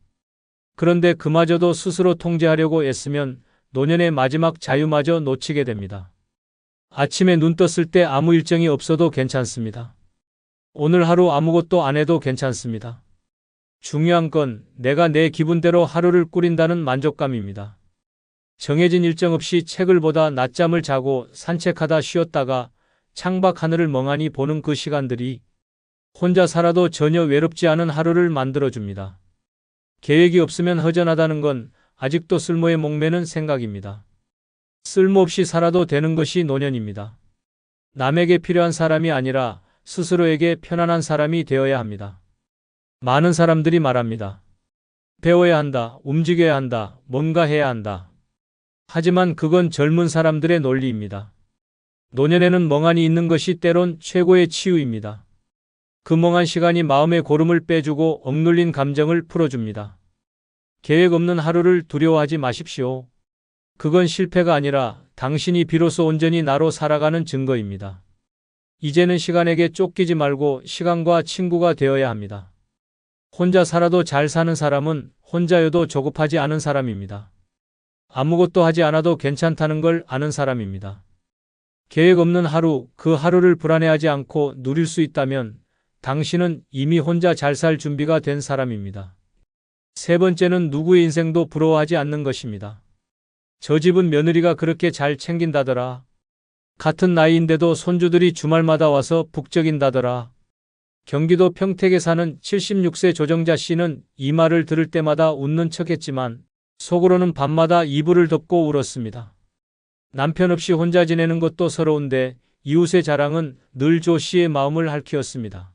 그런데 그마저도 스스로 통제하려고 애쓰면 노년의 마지막 자유마저 놓치게 됩니다. 아침에 눈 떴을 때 아무 일정이 없어도 괜찮습니다. 오늘 하루 아무것도 안 해도 괜찮습니다. 중요한 건 내가 내 기분대로 하루를 꾸린다는 만족감입니다. 정해진 일정 없이 책을 보다 낮잠을 자고 산책하다 쉬었다가 창밖 하늘을 멍하니 보는 그 시간들이 혼자 살아도 전혀 외롭지 않은 하루를 만들어줍니다. 계획이 없으면 허전하다는 건 아직도 쓸모에 목매는 생각입니다. 쓸모없이 살아도 되는 것이 노년입니다. 남에게 필요한 사람이 아니라 스스로에게 편안한 사람이 되어야 합니다. 많은 사람들이 말합니다. 배워야 한다, 움직여야 한다, 뭔가 해야 한다. 하지만 그건 젊은 사람들의 논리입니다. 노년에는 멍하니 있는 것이 때론 최고의 치유입니다. 그 멍한 시간이 마음의 고름을 빼주고 억눌린 감정을 풀어줍니다. 계획 없는 하루를 두려워하지 마십시오. 그건 실패가 아니라 당신이 비로소 온전히 나로 살아가는 증거입니다. 이제는 시간에게 쫓기지 말고 시간과 친구가 되어야 합니다. 혼자 살아도 잘 사는 사람은 혼자여도 조급하지 않은 사람입니다. 아무것도 하지 않아도 괜찮다는 걸 아는 사람입니다. 계획 없는 하루, 그 하루를 불안해하지 않고 누릴 수 있다면 당신은 이미 혼자 잘 살 준비가 된 사람입니다. 세 번째는 누구의 인생도 부러워하지 않는 것입니다. 저 집은 며느리가 그렇게 잘 챙긴다더라. 같은 나이인데도 손주들이 주말마다 와서 북적인다더라. 경기도 평택에 사는 76세 조정자 씨는 이 말을 들을 때마다 웃는 척했지만 속으로는 밤마다 이불을 덮고 울었습니다. 남편 없이 혼자 지내는 것도 서러운데 이웃의 자랑은 늘 조 씨의 마음을 핥히었습니다.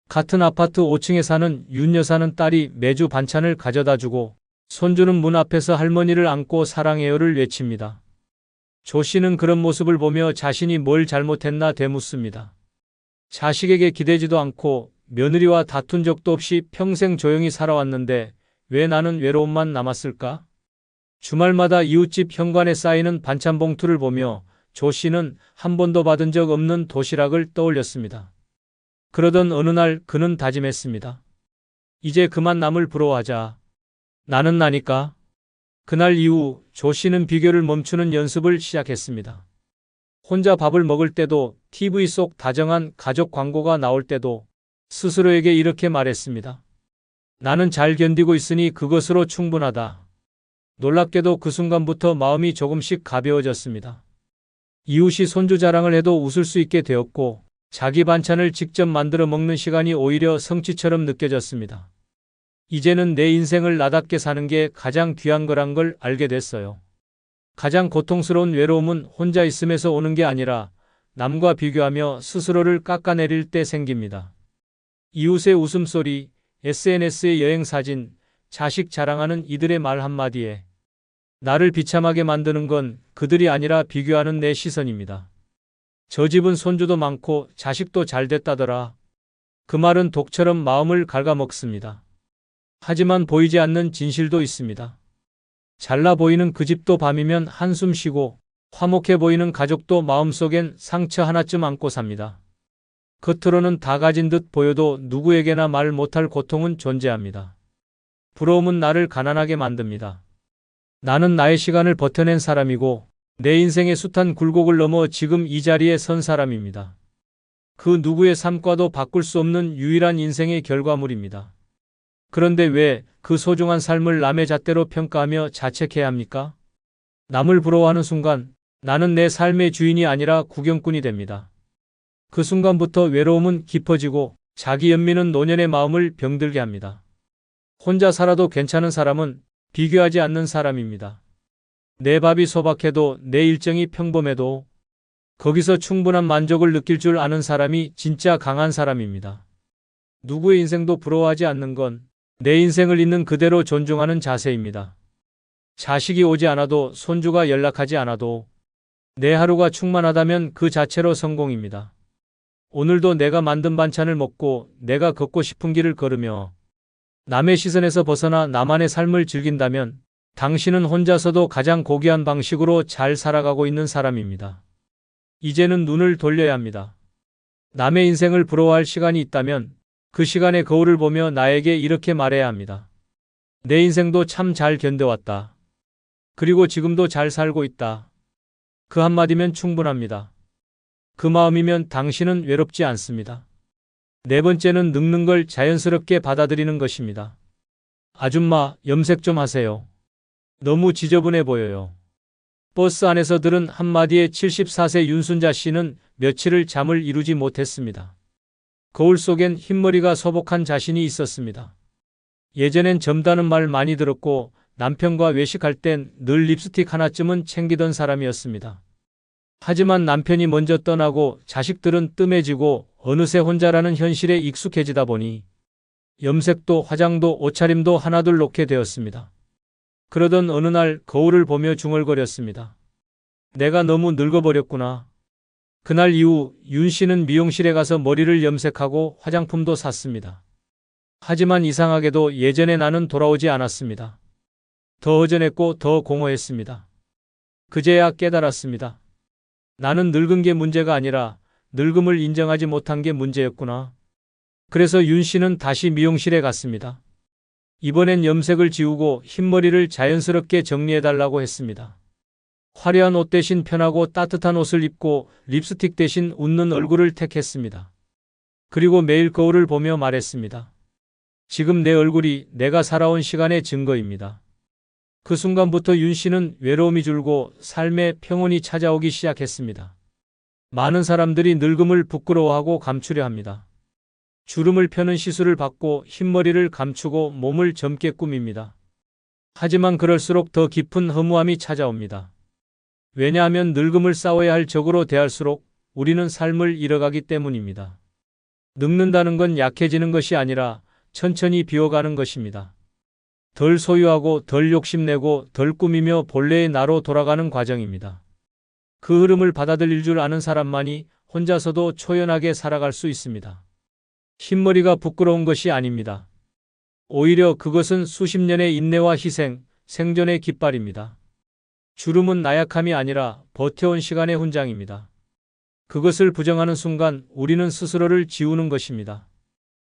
같은 아파트 5층에 사는 윤 여사는 딸이 매주 반찬을 가져다주고 손주는 문 앞에서 할머니를 안고 사랑해요를 외칩니다. 조 씨는 그런 모습을 보며 자신이 뭘 잘못했나 되묻습니다. 자식에게 기대지도 않고 며느리와 다툰 적도 없이 평생 조용히 살아왔는데 왜 나는 외로움만 남았을까? 주말마다 이웃집 현관에 쌓이는 반찬 봉투를 보며 조 씨는 한 번도 받은 적 없는 도시락을 떠올렸습니다. 그러던 어느 날 그는 다짐했습니다. 이제 그만 남을 부러워하자. 나는 나니까. 그날 이후 조 씨는 비교를 멈추는 연습을 시작했습니다. 혼자 밥을 먹을 때도 TV 속 다정한 가족 광고가 나올 때도 스스로에게 이렇게 말했습니다. 나는 잘 견디고 있으니 그것으로 충분하다. 놀랍게도 그 순간부터 마음이 조금씩 가벼워졌습니다. 이웃이 손주 자랑을 해도 웃을 수 있게 되었고 자기 반찬을 직접 만들어 먹는 시간이 오히려 성취처럼 느껴졌습니다. 이제는 내 인생을 나답게 사는 게 가장 귀한 거란 걸 알게 됐어요. 가장 고통스러운 외로움은 혼자 있음에서 오는 게 아니라 남과 비교하며 스스로를 깎아내릴 때 생깁니다. 이웃의 웃음소리, SNS의 여행사진, 자식 자랑하는 이들의 말 한마디에 나를 비참하게 만드는 건 그들이 아니라 비교하는 내 시선입니다. 저 집은 손주도 많고 자식도 잘 됐다더라. 그 말은 독처럼 마음을 갉아먹습니다. 하지만 보이지 않는 진실도 있습니다. 잘나 보이는 그 집도 밤이면 한숨 쉬고 화목해 보이는 가족도 마음속엔 상처 하나쯤 안고 삽니다. 겉으로는 다 가진 듯 보여도 누구에게나 말 못할 고통은 존재합니다. 부러움은 나를 가난하게 만듭니다. 나는 나의 시간을 버텨낸 사람이고 내 인생의 숱한 굴곡을 넘어 지금 이 자리에 선 사람입니다. 그 누구의 삶과도 바꿀 수 없는 유일한 인생의 결과물입니다. 그런데 왜 그 소중한 삶을 남의 잣대로 평가하며 자책해야 합니까? 남을 부러워하는 순간 나는 내 삶의 주인이 아니라 구경꾼이 됩니다. 그 순간부터 외로움은 깊어지고 자기 연민은 노년의 마음을 병들게 합니다. 혼자 살아도 괜찮은 사람은 비교하지 않는 사람입니다. 내 밥이 소박해도 내 일정이 평범해도 거기서 충분한 만족을 느낄 줄 아는 사람이 진짜 강한 사람입니다. 누구의 인생도 부러워하지 않는 건 내 인생을 있는 그대로 존중하는 자세입니다. 자식이 오지 않아도 손주가 연락하지 않아도 내 하루가 충만하다면 그 자체로 성공입니다. 오늘도 내가 만든 반찬을 먹고 내가 걷고 싶은 길을 걸으며 남의 시선에서 벗어나 나만의 삶을 즐긴다면 당신은 혼자서도 가장 고귀한 방식으로 잘 살아가고 있는 사람입니다. 이제는 눈을 돌려야 합니다. 남의 인생을 부러워할 시간이 있다면 그 시간의 거울을 보며 나에게 이렇게 말해야 합니다. 내 인생도 참 잘 견뎌왔다. 그리고 지금도 잘 살고 있다. 그 한마디면 충분합니다. 그 마음이면 당신은 외롭지 않습니다. 네 번째는 늙는 걸 자연스럽게 받아들이는 것입니다. 아줌마, 염색 좀 하세요. 너무 지저분해 보여요. 버스 안에서 들은 한마디에 74세 윤순자 씨는 며칠을 잠을 이루지 못했습니다. 거울 속엔 흰머리가 소복한 자신이 있었습니다. 예전엔 젊다는 말 많이 들었고 남편과 외식할 땐 늘 립스틱 하나쯤은 챙기던 사람이었습니다. 하지만 남편이 먼저 떠나고 자식들은 뜸해지고 어느새 혼자라는 현실에 익숙해지다 보니 염색도 화장도 옷차림도 하나둘 놓게 되었습니다. 그러던 어느 날 거울을 보며 중얼거렸습니다. 내가 너무 늙어버렸구나. 그날 이후 윤 씨는 미용실에 가서 머리를 염색하고 화장품도 샀습니다. 하지만 이상하게도 예전의 나는 돌아오지 않았습니다. 더 허전했고 더 공허했습니다. 그제야 깨달았습니다. 나는 늙은 게 문제가 아니라 늙음을 인정하지 못한 게 문제였구나. 그래서 윤 씨는 다시 미용실에 갔습니다. 이번엔 염색을 지우고 흰머리를 자연스럽게 정리해달라고 했습니다. 화려한 옷 대신 편하고 따뜻한 옷을 입고 립스틱 대신 웃는 얼굴을 택했습니다. 그리고 매일 거울을 보며 말했습니다. 지금 내 얼굴이 내가 살아온 시간의 증거입니다. 그 순간부터 윤 씨는 외로움이 줄고 삶의 평온이 찾아오기 시작했습니다. 많은 사람들이 늙음을 부끄러워하고 감추려 합니다. 주름을 펴는 시술을 받고 흰머리를 감추고 몸을 젊게 꾸밉니다. 하지만 그럴수록 더 깊은 허무함이 찾아옵니다. 왜냐하면 늙음을 싸워야 할 적으로 대할수록 우리는 삶을 잃어가기 때문입니다. 늙는다는 건 약해지는 것이 아니라 천천히 비워가는 것입니다. 덜 소유하고 덜 욕심내고 덜 꾸미며 본래의 나로 돌아가는 과정입니다. 그 흐름을 받아들일 줄 아는 사람만이 혼자서도 초연하게 살아갈 수 있습니다. 흰머리가 부끄러운 것이 아닙니다. 오히려 그것은 수십 년의 인내와 희생, 생존의 깃발입니다. 주름은 나약함이 아니라 버텨온 시간의 훈장입니다. 그것을 부정하는 순간 우리는 스스로를 지우는 것입니다.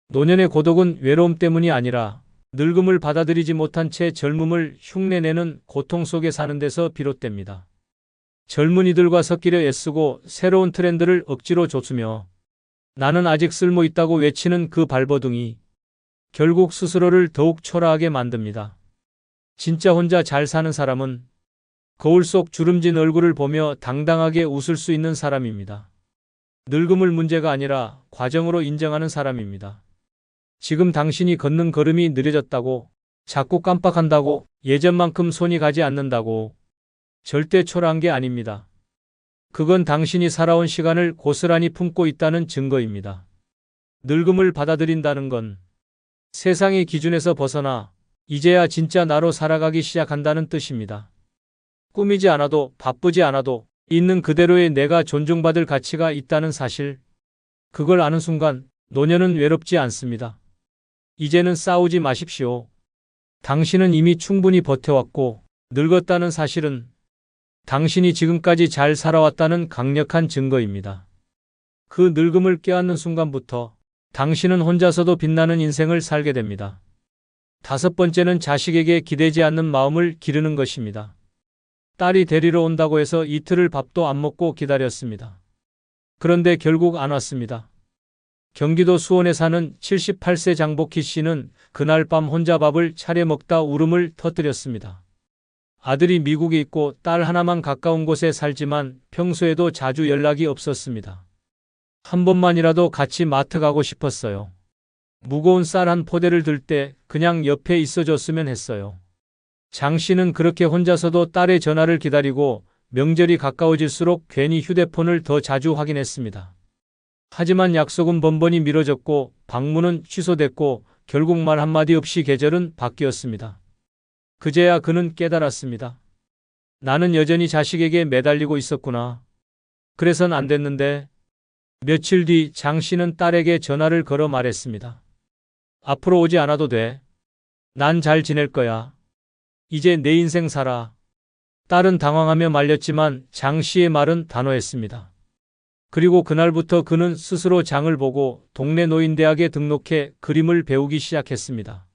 노년의 고독은 외로움 때문이 아니라 늙음을 받아들이지 못한 채 젊음을 흉내내는 고통 속에 사는 데서 비롯됩니다. 젊은이들과 섞이려 애쓰고 새로운 트렌드를 억지로 좇으며 나는 아직 쓸모 있다고 외치는 그 발버둥이 결국 스스로를 더욱 초라하게 만듭니다. 진짜 혼자 잘 사는 사람은 거울 속 주름진 얼굴을 보며 당당하게 웃을 수 있는 사람입니다. 늙음을 문제가 아니라 과정으로 인정하는 사람입니다. 지금 당신이 걷는 걸음이 느려졌다고, 자꾸 깜빡한다고, 예전만큼 손이 가지 않는다고 절대 초라한 게 아닙니다. 그건 당신이 살아온 시간을 고스란히 품고 있다는 증거입니다. 늙음을 받아들인다는 건 세상의 기준에서 벗어나 이제야 진짜 나로 살아가기 시작한다는 뜻입니다. 꾸미지 않아도, 바쁘지 않아도 있는 그대로의 내가 존중받을 가치가 있다는 사실. 그걸 아는 순간 노년은 외롭지 않습니다. 이제는 싸우지 마십시오. 당신은 이미 충분히 버텨왔고 늙었다는 사실은 당신이 지금까지 잘 살아왔다는 강력한 증거입니다. 그 늙음을 껴안는 순간부터 당신은 혼자서도 빛나는 인생을 살게 됩니다. 5번째는 자식에게 기대지 않는 마음을 기르는 것입니다. 딸이 데리러 온다고 해서 이틀을 밥도 안 먹고 기다렸습니다. 그런데 결국 안 왔습니다. 경기도 수원에 사는 78세 장복희 씨는 그날 밤 혼자 밥을 차려 먹다 울음을 터뜨렸습니다. 아들이 미국에 있고 딸 하나만 가까운 곳에 살지만 평소에도 자주 연락이 없었습니다. 한 번만이라도 같이 마트 가고 싶었어요. 무거운 쌀 한 포대를 들 때 그냥 옆에 있어줬으면 했어요. 장 씨는 그렇게 혼자서도 딸의 전화를 기다리고 명절이 가까워질수록 괜히 휴대폰을 더 자주 확인했습니다. 하지만 약속은 번번이 미뤄졌고 방문은 취소됐고 결국 말 한마디 없이 계절은 바뀌었습니다. 그제야 그는 깨달았습니다. 나는 여전히 자식에게 매달리고 있었구나. 그래선 안 됐는데. 며칠 뒤 장 씨는 딸에게 전화를 걸어 말했습니다. 앞으로 오지 않아도 돼. 난 잘 지낼 거야. 이제 내 인생 살아. 딸은 당황하며 말렸지만 장 씨의 말은 단호했습니다. 그리고 그날부터 그는 스스로 장을 보고 동네 노인대학에 등록해 그림을 배우기 시작했습니다.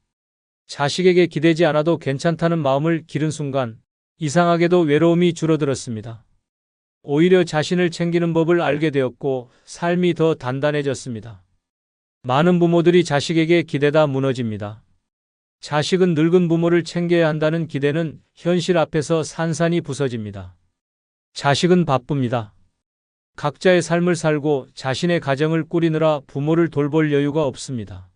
자식에게 기대지 않아도 괜찮다는 마음을 기른 순간 이상하게도 외로움이 줄어들었습니다. 오히려 자신을 챙기는 법을 알게 되었고 삶이 더 단단해졌습니다. 많은 부모들이 자식에게 기대다 무너집니다. 자식은 늙은 부모를 챙겨야 한다는 기대는 현실 앞에서 산산이 부서집니다. 자식은 바쁩니다. 각자의 삶을 살고 자신의 가정을 꾸리느라 부모를 돌볼 여유가 없습니다.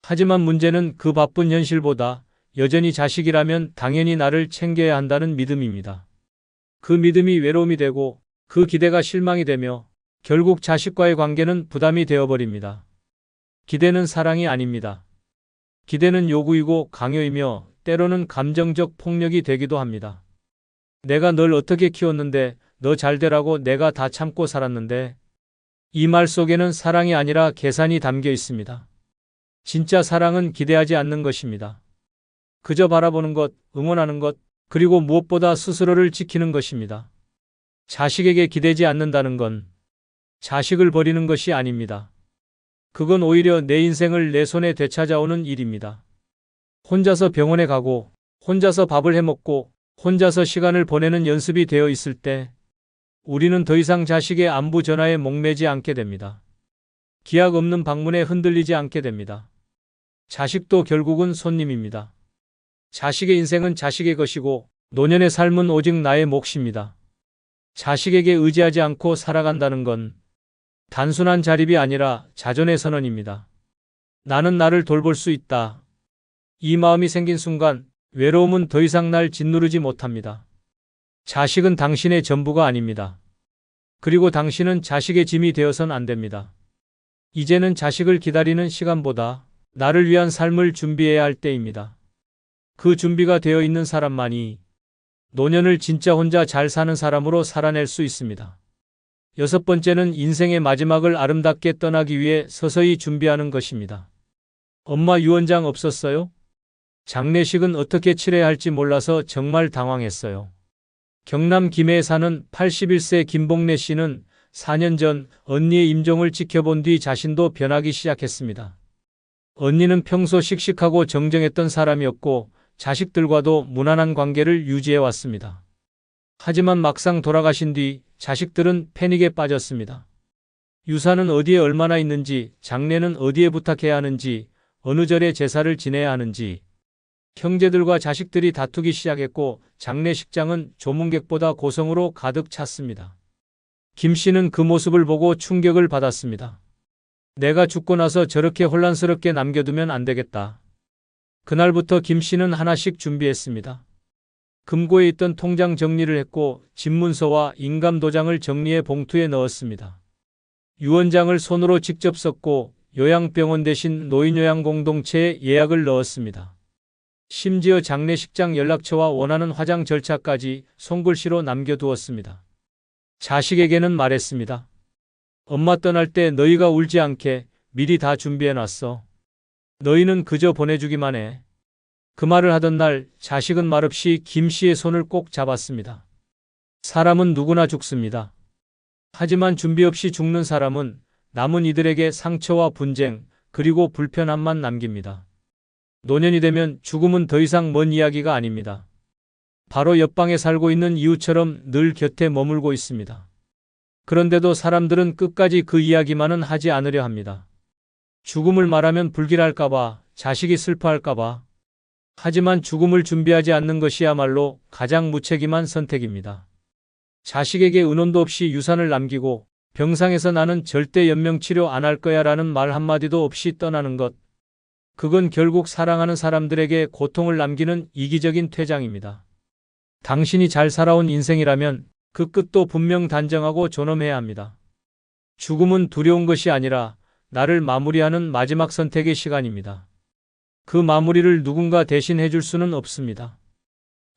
하지만 문제는 그 바쁜 현실보다 여전히 자식이라면 당연히 나를 챙겨야 한다는 믿음입니다. 그 믿음이 외로움이 되고 그 기대가 실망이 되며 결국 자식과의 관계는 부담이 되어버립니다. 기대는 사랑이 아닙니다. 기대는 요구이고 강요이며 때로는 감정적 폭력이 되기도 합니다. 내가 널 어떻게 키웠는데, 너 잘 되라고 내가 다 참고 살았는데. 이 말 속에는 사랑이 아니라 계산이 담겨 있습니다. 진짜 사랑은 기대하지 않는 것입니다. 그저 바라보는 것, 응원하는 것, 그리고 무엇보다 스스로를 지키는 것입니다. 자식에게 기대지 않는다는 건 자식을 버리는 것이 아닙니다. 그건 오히려 내 인생을 내 손에 되찾아오는 일입니다. 혼자서 병원에 가고, 혼자서 밥을 해먹고, 혼자서 시간을 보내는 연습이 되어 있을 때 우리는 더 이상 자식의 안부 전화에 목매지 않게 됩니다. 기약 없는 방문에 흔들리지 않게 됩니다. 자식도 결국은 손님입니다. 자식의 인생은 자식의 것이고 노년의 삶은 오직 나의 몫입니다. 자식에게 의지하지 않고 살아간다는 건 단순한 자립이 아니라 자존의 선언입니다. 나는 나를 돌볼 수 있다. 이 마음이 생긴 순간 외로움은 더 이상 날 짓누르지 못합니다. 자식은 당신의 전부가 아닙니다. 그리고 당신은 자식의 짐이 되어선 안 됩니다. 이제는 자식을 기다리는 시간보다 나를 위한 삶을 준비해야 할 때입니다. 그 준비가 되어 있는 사람만이 노년을 진짜 혼자 잘 사는 사람으로 살아낼 수 있습니다. 6번째는 인생의 마지막을 아름답게 떠나기 위해 서서히 준비하는 것입니다. 엄마 유언장 없었어요? 장례식은 어떻게 치러야 할지 몰라서 정말 당황했어요. 경남 김해에 사는 81세 김복래 씨는 4년 전 언니의 임종을 지켜본 뒤 자신도 변하기 시작했습니다. 언니는 평소 씩씩하고 정정했던 사람이었고 자식들과도 무난한 관계를 유지해왔습니다. 하지만 막상 돌아가신 뒤 자식들은 패닉에 빠졌습니다. 유산은 어디에 얼마나 있는지, 장례는 어디에 부탁해야 하는지, 어느 절에 제사를 지내야 하는지. 형제들과 자식들이 다투기 시작했고 장례식장은 조문객보다 고성으로 가득 찼습니다. 김 씨는 그 모습을 보고 충격을 받았습니다. 내가 죽고 나서 저렇게 혼란스럽게 남겨두면 안 되겠다. 그날부터 김 씨는 하나씩 준비했습니다. 금고에 있던 통장 정리를 했고 집문서와 인감도장을 정리해 봉투에 넣었습니다. 유언장을 손으로 직접 썼고 요양병원 대신 노인요양공동체에 예약을 넣었습니다. 심지어 장례식장 연락처와 원하는 화장 절차까지 손글씨로 남겨두었습니다. 자식에게는 말했습니다. 엄마 떠날 때 너희가 울지 않게 미리 다 준비해놨어. 너희는 그저 보내주기만 해. 그 말을 하던 날 자식은 말없이 김 씨의 손을 꼭 잡았습니다. 사람은 누구나 죽습니다. 하지만 준비 없이 죽는 사람은 남은 이들에게 상처와 분쟁 그리고 불편함만 남깁니다. 노년이 되면 죽음은 더 이상 먼 이야기가 아닙니다. 바로 옆방에 살고 있는 이웃처럼 늘 곁에 머물고 있습니다. 그런데도 사람들은 끝까지 그 이야기만은 하지 않으려 합니다. 죽음을 말하면 불길할까봐, 자식이 슬퍼할까봐. 하지만 죽음을 준비하지 않는 것이야말로 가장 무책임한 선택입니다. 자식에게 의논도 없이 유산을 남기고 병상에서 나는 절대 연명치료 안 할 거야 라는 말 한마디도 없이 떠나는 것. 그건 결국 사랑하는 사람들에게 고통을 남기는 이기적인 퇴장입니다. 당신이 잘 살아온 인생이라면 그 끝도 분명 단정하고 존엄해야 합니다. 죽음은 두려운 것이 아니라 나를 마무리하는 마지막 선택의 시간입니다. 그 마무리를 누군가 대신 해줄 수는 없습니다.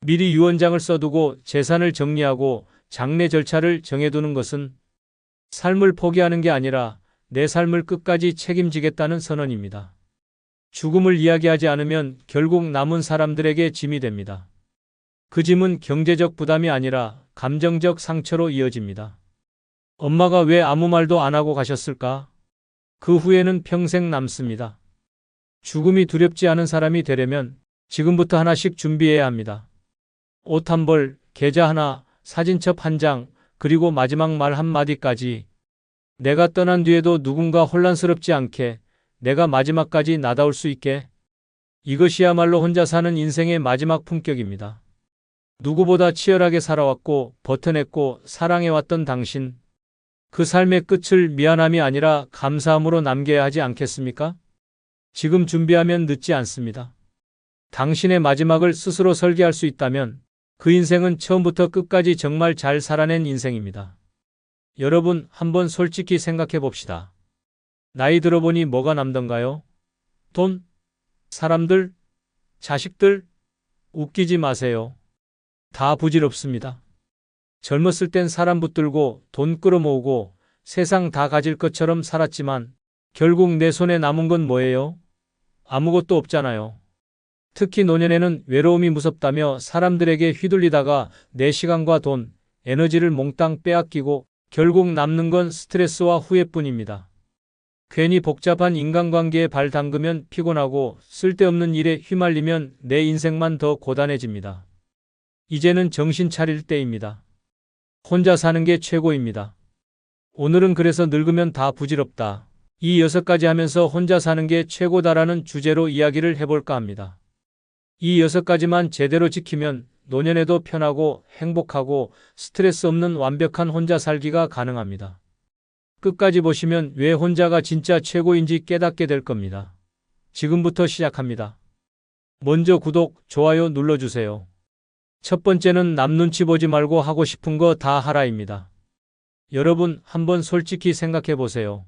미리 유언장을 써두고 재산을 정리하고 장례 절차를 정해두는 것은 삶을 포기하는 게 아니라 내 삶을 끝까지 책임지겠다는 선언입니다. 죽음을 이야기하지 않으면 결국 남은 사람들에게 짐이 됩니다. 그 짐은 경제적 부담이 아니라 감정적 상처로 이어집니다. 엄마가 왜 아무 말도 안 하고 가셨을까? 그 후회는 평생 남습니다. 죽음이 두렵지 않은 사람이 되려면 지금부터 하나씩 준비해야 합니다. 옷 한 벌, 계좌 하나, 사진첩 한 장, 그리고 마지막 말 한마디까지. 내가 떠난 뒤에도 누군가 혼란스럽지 않게, 내가 마지막까지 나다울 수 있게. 이것이야말로 혼자 사는 인생의 마지막 품격입니다. 누구보다 치열하게 살아왔고 버텨냈고 사랑해왔던 당신. 그 삶의 끝을 미안함이 아니라 감사함으로 남겨야 하지 않겠습니까? 지금 준비하면 늦지 않습니다. 당신의 마지막을 스스로 설계할 수 있다면 그 인생은 처음부터 끝까지 정말 잘 살아낸 인생입니다. 여러분, 한번 솔직히 생각해 봅시다. 나이 들어보니 뭐가 남던가요? 돈? 사람들? 자식들? 웃기지 마세요. 다 부질없습니다. 젊었을 땐 사람 붙들고 돈 끌어모으고 세상 다 가질 것처럼 살았지만 결국 내 손에 남은 건 뭐예요? 아무것도 없잖아요. 특히 노년에는 외로움이 무섭다며 사람들에게 휘둘리다가 내 시간과 돈, 에너지를 몽땅 빼앗기고 결국 남는 건 스트레스와 후회뿐입니다. 괜히 복잡한 인간관계에 발 담그면 피곤하고 쓸데없는 일에 휘말리면 내 인생만 더 고단해집니다. 이제는 정신 차릴 때입니다. 혼자 사는 게 최고입니다. 오늘은 그래서 늙으면 다 부질없다. 이 6가지 하면서 혼자 사는 게 최고다라는 주제로 이야기를 해볼까 합니다. 이 6가지만 제대로 지키면 노년에도 편하고 행복하고 스트레스 없는 완벽한 혼자 살기가 가능합니다. 끝까지 보시면 왜 혼자가 진짜 최고인지 깨닫게 될 겁니다. 지금부터 시작합니다. 먼저 구독, 좋아요 눌러주세요. 첫 번째는 남 눈치 보지 말고 하고 싶은 거 다 하라입니다. 여러분, 한번 솔직히 생각해 보세요.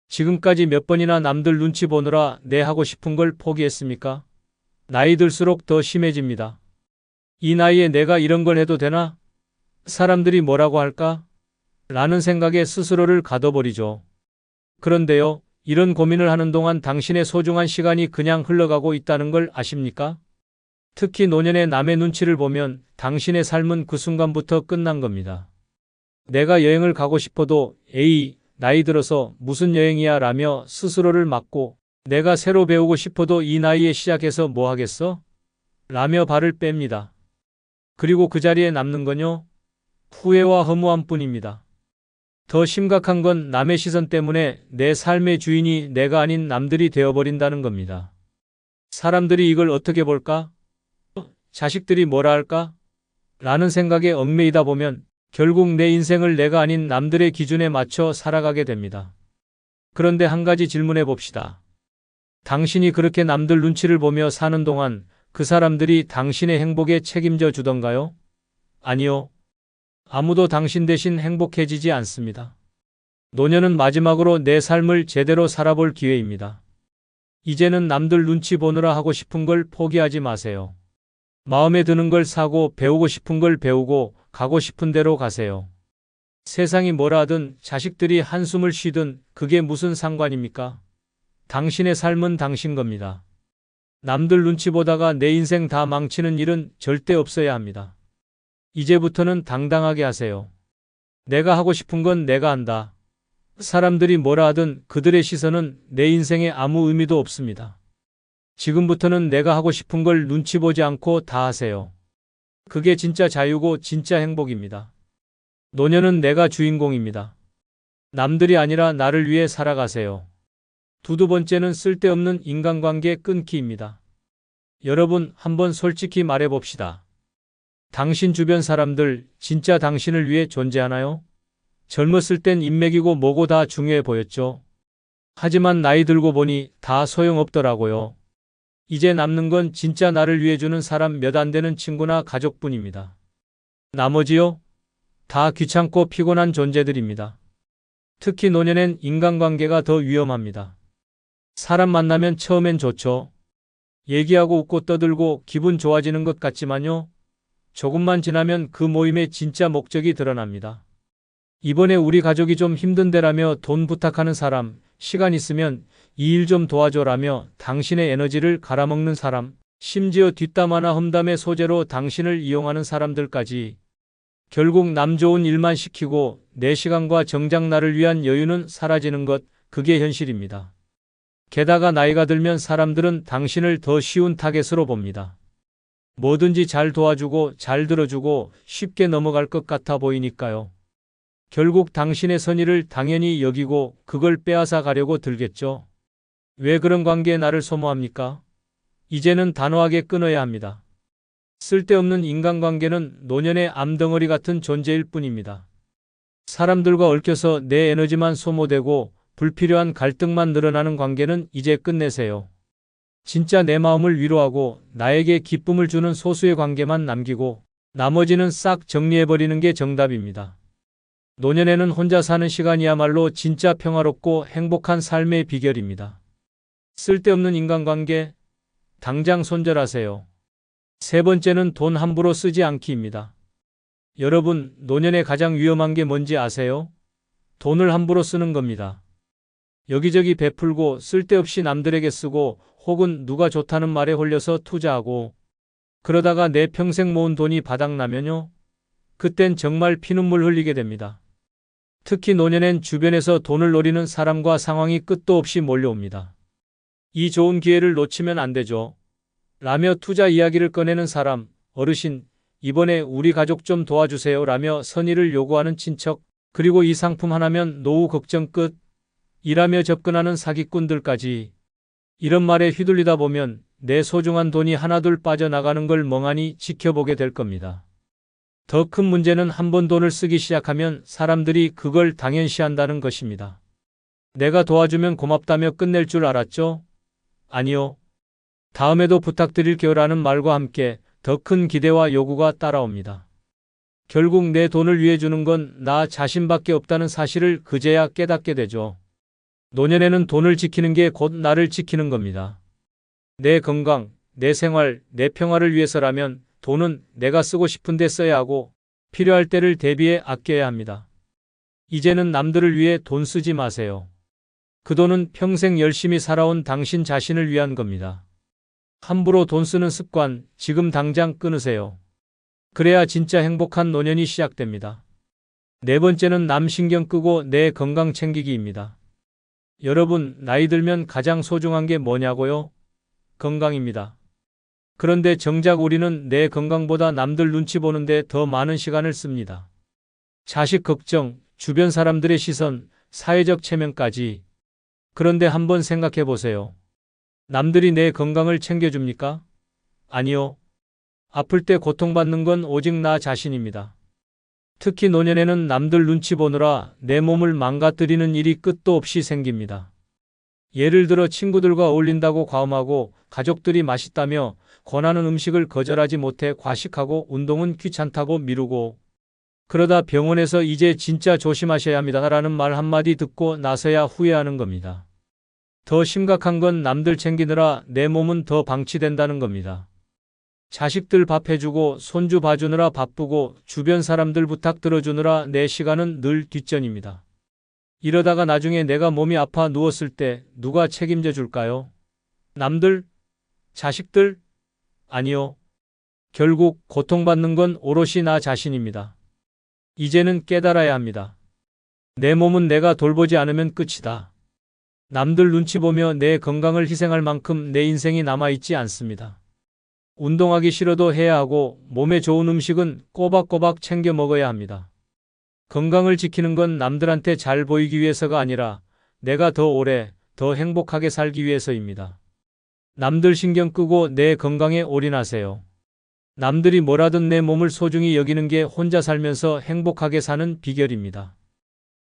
지금까지 몇 번이나 남들 눈치 보느라 내 하고 싶은 걸 포기했습니까? 나이 들수록 더 심해집니다. 이 나이에 내가 이런 걸 해도 되나? 사람들이 뭐라고 할까? 라는 생각에 스스로를 가둬버리죠. 그런데요, 이런 고민을 하는 동안 당신의 소중한 시간이 그냥 흘러가고 있다는 걸 아십니까? 특히 노년의 남의 눈치를 보면 당신의 삶은 그 순간부터 끝난 겁니다. 내가 여행을 가고 싶어도 에이, 나이 들어서 무슨 여행이야 라며 스스로를 막고 내가 새로 배우고 싶어도 이 나이에 시작해서 뭐 하겠어? 라며 발을 뺍니다. 그리고 그 자리에 남는 건요, 후회와 허무함 뿐입니다. 더 심각한 건 남의 시선 때문에 내 삶의 주인이 내가 아닌 남들이 되어버린다는 겁니다. 사람들이 이걸 어떻게 볼까? 자식들이 뭐라 할까? 라는 생각에 얽매이다 보면 결국 내 인생을 내가 아닌 남들의 기준에 맞춰 살아가게 됩니다. 그런데 한 가지 질문해 봅시다. 당신이 그렇게 남들 눈치를 보며 사는 동안 그 사람들이 당신의 행복에 책임져 주던가요? 아니요. 아무도 당신 대신 행복해지지 않습니다. 노년은 마지막으로 내 삶을 제대로 살아볼 기회입니다. 이제는 남들 눈치 보느라 하고 싶은 걸 포기하지 마세요. 마음에 드는 걸 사고 배우고 싶은 걸 배우고 가고 싶은 대로 가세요. 세상이 뭐라 하든 자식들이 한숨을 쉬든 그게 무슨 상관입니까? 당신의 삶은 당신 겁니다. 남들 눈치 보다가 내 인생 다 망치는 일은 절대 없어야 합니다. 이제부터는 당당하게 하세요. 내가 하고 싶은 건 내가 한다. 사람들이 뭐라 하든 그들의 시선은 내 인생에 아무 의미도 없습니다. 지금부터는 내가 하고 싶은 걸 눈치 보지 않고 다 하세요. 그게 진짜 자유고 진짜 행복입니다. 노년은 내가 주인공입니다. 남들이 아니라 나를 위해 살아가세요. 두 번째는 쓸데없는 인간관계 끊기입니다. 여러분, 한번 솔직히 말해봅시다. 당신 주변 사람들 진짜 당신을 위해 존재하나요? 젊었을 땐 인맥이고 뭐고 다 중요해 보였죠. 하지만 나이 들고 보니 다 소용없더라고요. 이제 남는 건 진짜 나를 위해 주는 사람 몇 안 되는 친구나 가족뿐입니다. 나머지요? 다 귀찮고 피곤한 존재들입니다. 특히 노년엔 인간관계가 더 위험합니다. 사람 만나면 처음엔 좋죠. 얘기하고 웃고 떠들고 기분 좋아지는 것 같지만요. 조금만 지나면 그 모임의 진짜 목적이 드러납니다. 이번에 우리 가족이 좀 힘든데라며 돈 부탁하는 사람, 시간 있으면 이 일 좀 도와줘라며 당신의 에너지를 갈아먹는 사람, 심지어 뒷담 화나 험담의 소재로 당신을 이용하는 사람들까지 결국 남 좋은 일만 시키고 내 시간과 정작 나를 위한 여유는 사라지는 것, 그게 현실입니다. 게다가 나이가 들면 사람들은 당신을 더 쉬운 타겟으로 봅니다. 뭐든지 잘 도와주고 잘 들어주고 쉽게 넘어갈 것 같아 보이니까요. 결국 당신의 선의를 당연히 여기고 그걸 빼앗아 가려고 들겠죠. 왜 그런 관계에 나를 소모합니까? 이제는 단호하게 끊어야 합니다. 쓸데없는 인간관계는 노년의 암덩어리 같은 존재일 뿐입니다. 사람들과 얽혀서 내 에너지만 소모되고 불필요한 갈등만 늘어나는 관계는 이제 끝내세요. 진짜 내 마음을 위로하고 나에게 기쁨을 주는 소수의 관계만 남기고 나머지는 싹 정리해버리는 게 정답입니다. 노년에는 혼자 사는 시간이야말로 진짜 평화롭고 행복한 삶의 비결입니다. 쓸데없는 인간관계, 당장 손절하세요. 세 번째는 돈 함부로 쓰지 않기입니다. 여러분, 노년에 가장 위험한 게 뭔지 아세요? 돈을 함부로 쓰는 겁니다. 여기저기 베풀고 쓸데없이 남들에게 쓰고 혹은 누가 좋다는 말에 홀려서 투자하고 그러다가 내 평생 모은 돈이 바닥나면요. 그땐 정말 피눈물 흘리게 됩니다. 특히 노년엔 주변에서 돈을 노리는 사람과 상황이 끝도 없이 몰려옵니다. 이 좋은 기회를 놓치면 안 되죠. 라며 투자 이야기를 꺼내는 사람, 어르신, 이번에 우리 가족 좀 도와주세요 라며 선의를 요구하는 친척, 그리고 이 상품 하나면 노후 걱정 끝, 이라며 접근하는 사기꾼들까지. 이런 말에 휘둘리다 보면 내 소중한 돈이 하나둘 빠져나가는 걸 멍하니 지켜보게 될 겁니다. 더 큰 문제는 한번 돈을 쓰기 시작하면 사람들이 그걸 당연시한다는 것입니다. 내가 도와주면 고맙다며 끝낼 줄 알았죠? 아니요. 다음에도 부탁드릴게요 라는 말과 함께 더 큰 기대와 요구가 따라옵니다. 결국 내 돈을 위해 주는 건 나 자신밖에 없다는 사실을 그제야 깨닫게 되죠. 노년에는 돈을 지키는 게 곧 나를 지키는 겁니다. 내 건강, 내 생활, 내 평화를 위해서라면 돈은 내가 쓰고 싶은 데 써야 하고 필요할 때를 대비해 아껴야 합니다. 이제는 남들을 위해 돈 쓰지 마세요. 그 돈은 평생 열심히 살아온 당신 자신을 위한 겁니다. 함부로 돈 쓰는 습관, 지금 당장 끊으세요. 그래야 진짜 행복한 노년이 시작됩니다. 네 번째는 남 신경 끄고 내 건강 챙기기입니다. 여러분, 나이 들면 가장 소중한 게 뭐냐고요? 건강입니다. 그런데 정작 우리는 내 건강보다 남들 눈치 보는데 더 많은 시간을 씁니다. 자식 걱정, 주변 사람들의 시선, 사회적 체면까지. 그런데 한번 생각해 보세요. 남들이 내 건강을 챙겨줍니까? 아니요. 아플 때 고통받는 건 오직 나 자신입니다. 특히 노년에는 남들 눈치 보느라 내 몸을 망가뜨리는 일이 끝도 없이 생깁니다. 예를 들어 친구들과 어울린다고 과음하고 가족들이 맛있다며 권하는 음식을 거절하지 못해 과식하고 운동은 귀찮다고 미루고 그러다 병원에서 이제 진짜 조심하셔야 합니다라는 말 한마디 듣고 나서야 후회하는 겁니다. 더 심각한 건 남들 챙기느라 내 몸은 더 방치된다는 겁니다. 자식들 밥 해주고 손주 봐주느라 바쁘고 주변 사람들 부탁 들어주느라 내 시간은 늘 뒷전입니다. 이러다가 나중에 내가 몸이 아파 누웠을 때 누가 책임져 줄까요? 남들? 자식들? 아니요. 결국 고통받는 건 오롯이 나 자신입니다. 이제는 깨달아야 합니다. 내 몸은 내가 돌보지 않으면 끝이다. 남들 눈치 보며 내 건강을 희생할 만큼 내 인생이 남아있지 않습니다. 운동하기 싫어도 해야 하고 몸에 좋은 음식은 꼬박꼬박 챙겨 먹어야 합니다. 건강을 지키는 건 남들한테 잘 보이기 위해서가 아니라 내가 더 오래, 더 행복하게 살기 위해서입니다. 남들 신경 끄고 내 건강에 올인하세요. 남들이 뭐라든 내 몸을 소중히 여기는 게 혼자 살면서 행복하게 사는 비결입니다.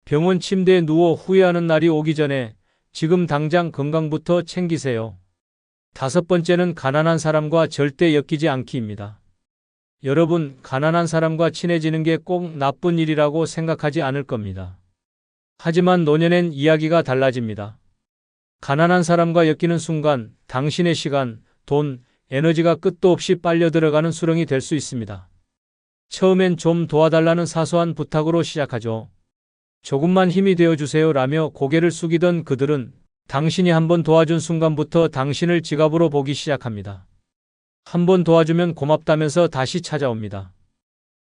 병원 침대에 누워 후회하는 날이 오기 전에 지금 당장 건강부터 챙기세요. 5번째는 가난한 사람과 절대 엮이지 않기입니다. 여러분, 가난한 사람과 친해지는 게 꼭 나쁜 일이라고 생각하지 않을 겁니다. 하지만 노년엔 이야기가 달라집니다. 가난한 사람과 엮이는 순간 당신의 시간, 돈, 에너지가 끝도 없이 빨려 들어가는 수렁이 될 수 있습니다. 처음엔 좀 도와달라는 사소한 부탁으로 시작하죠. 조금만 힘이 되어주세요 라며 고개를 숙이던 그들은 당신이 한번 도와준 순간부터 당신을 지갑으로 보기 시작합니다. 한 번 도와주면 고맙다면서 다시 찾아옵니다.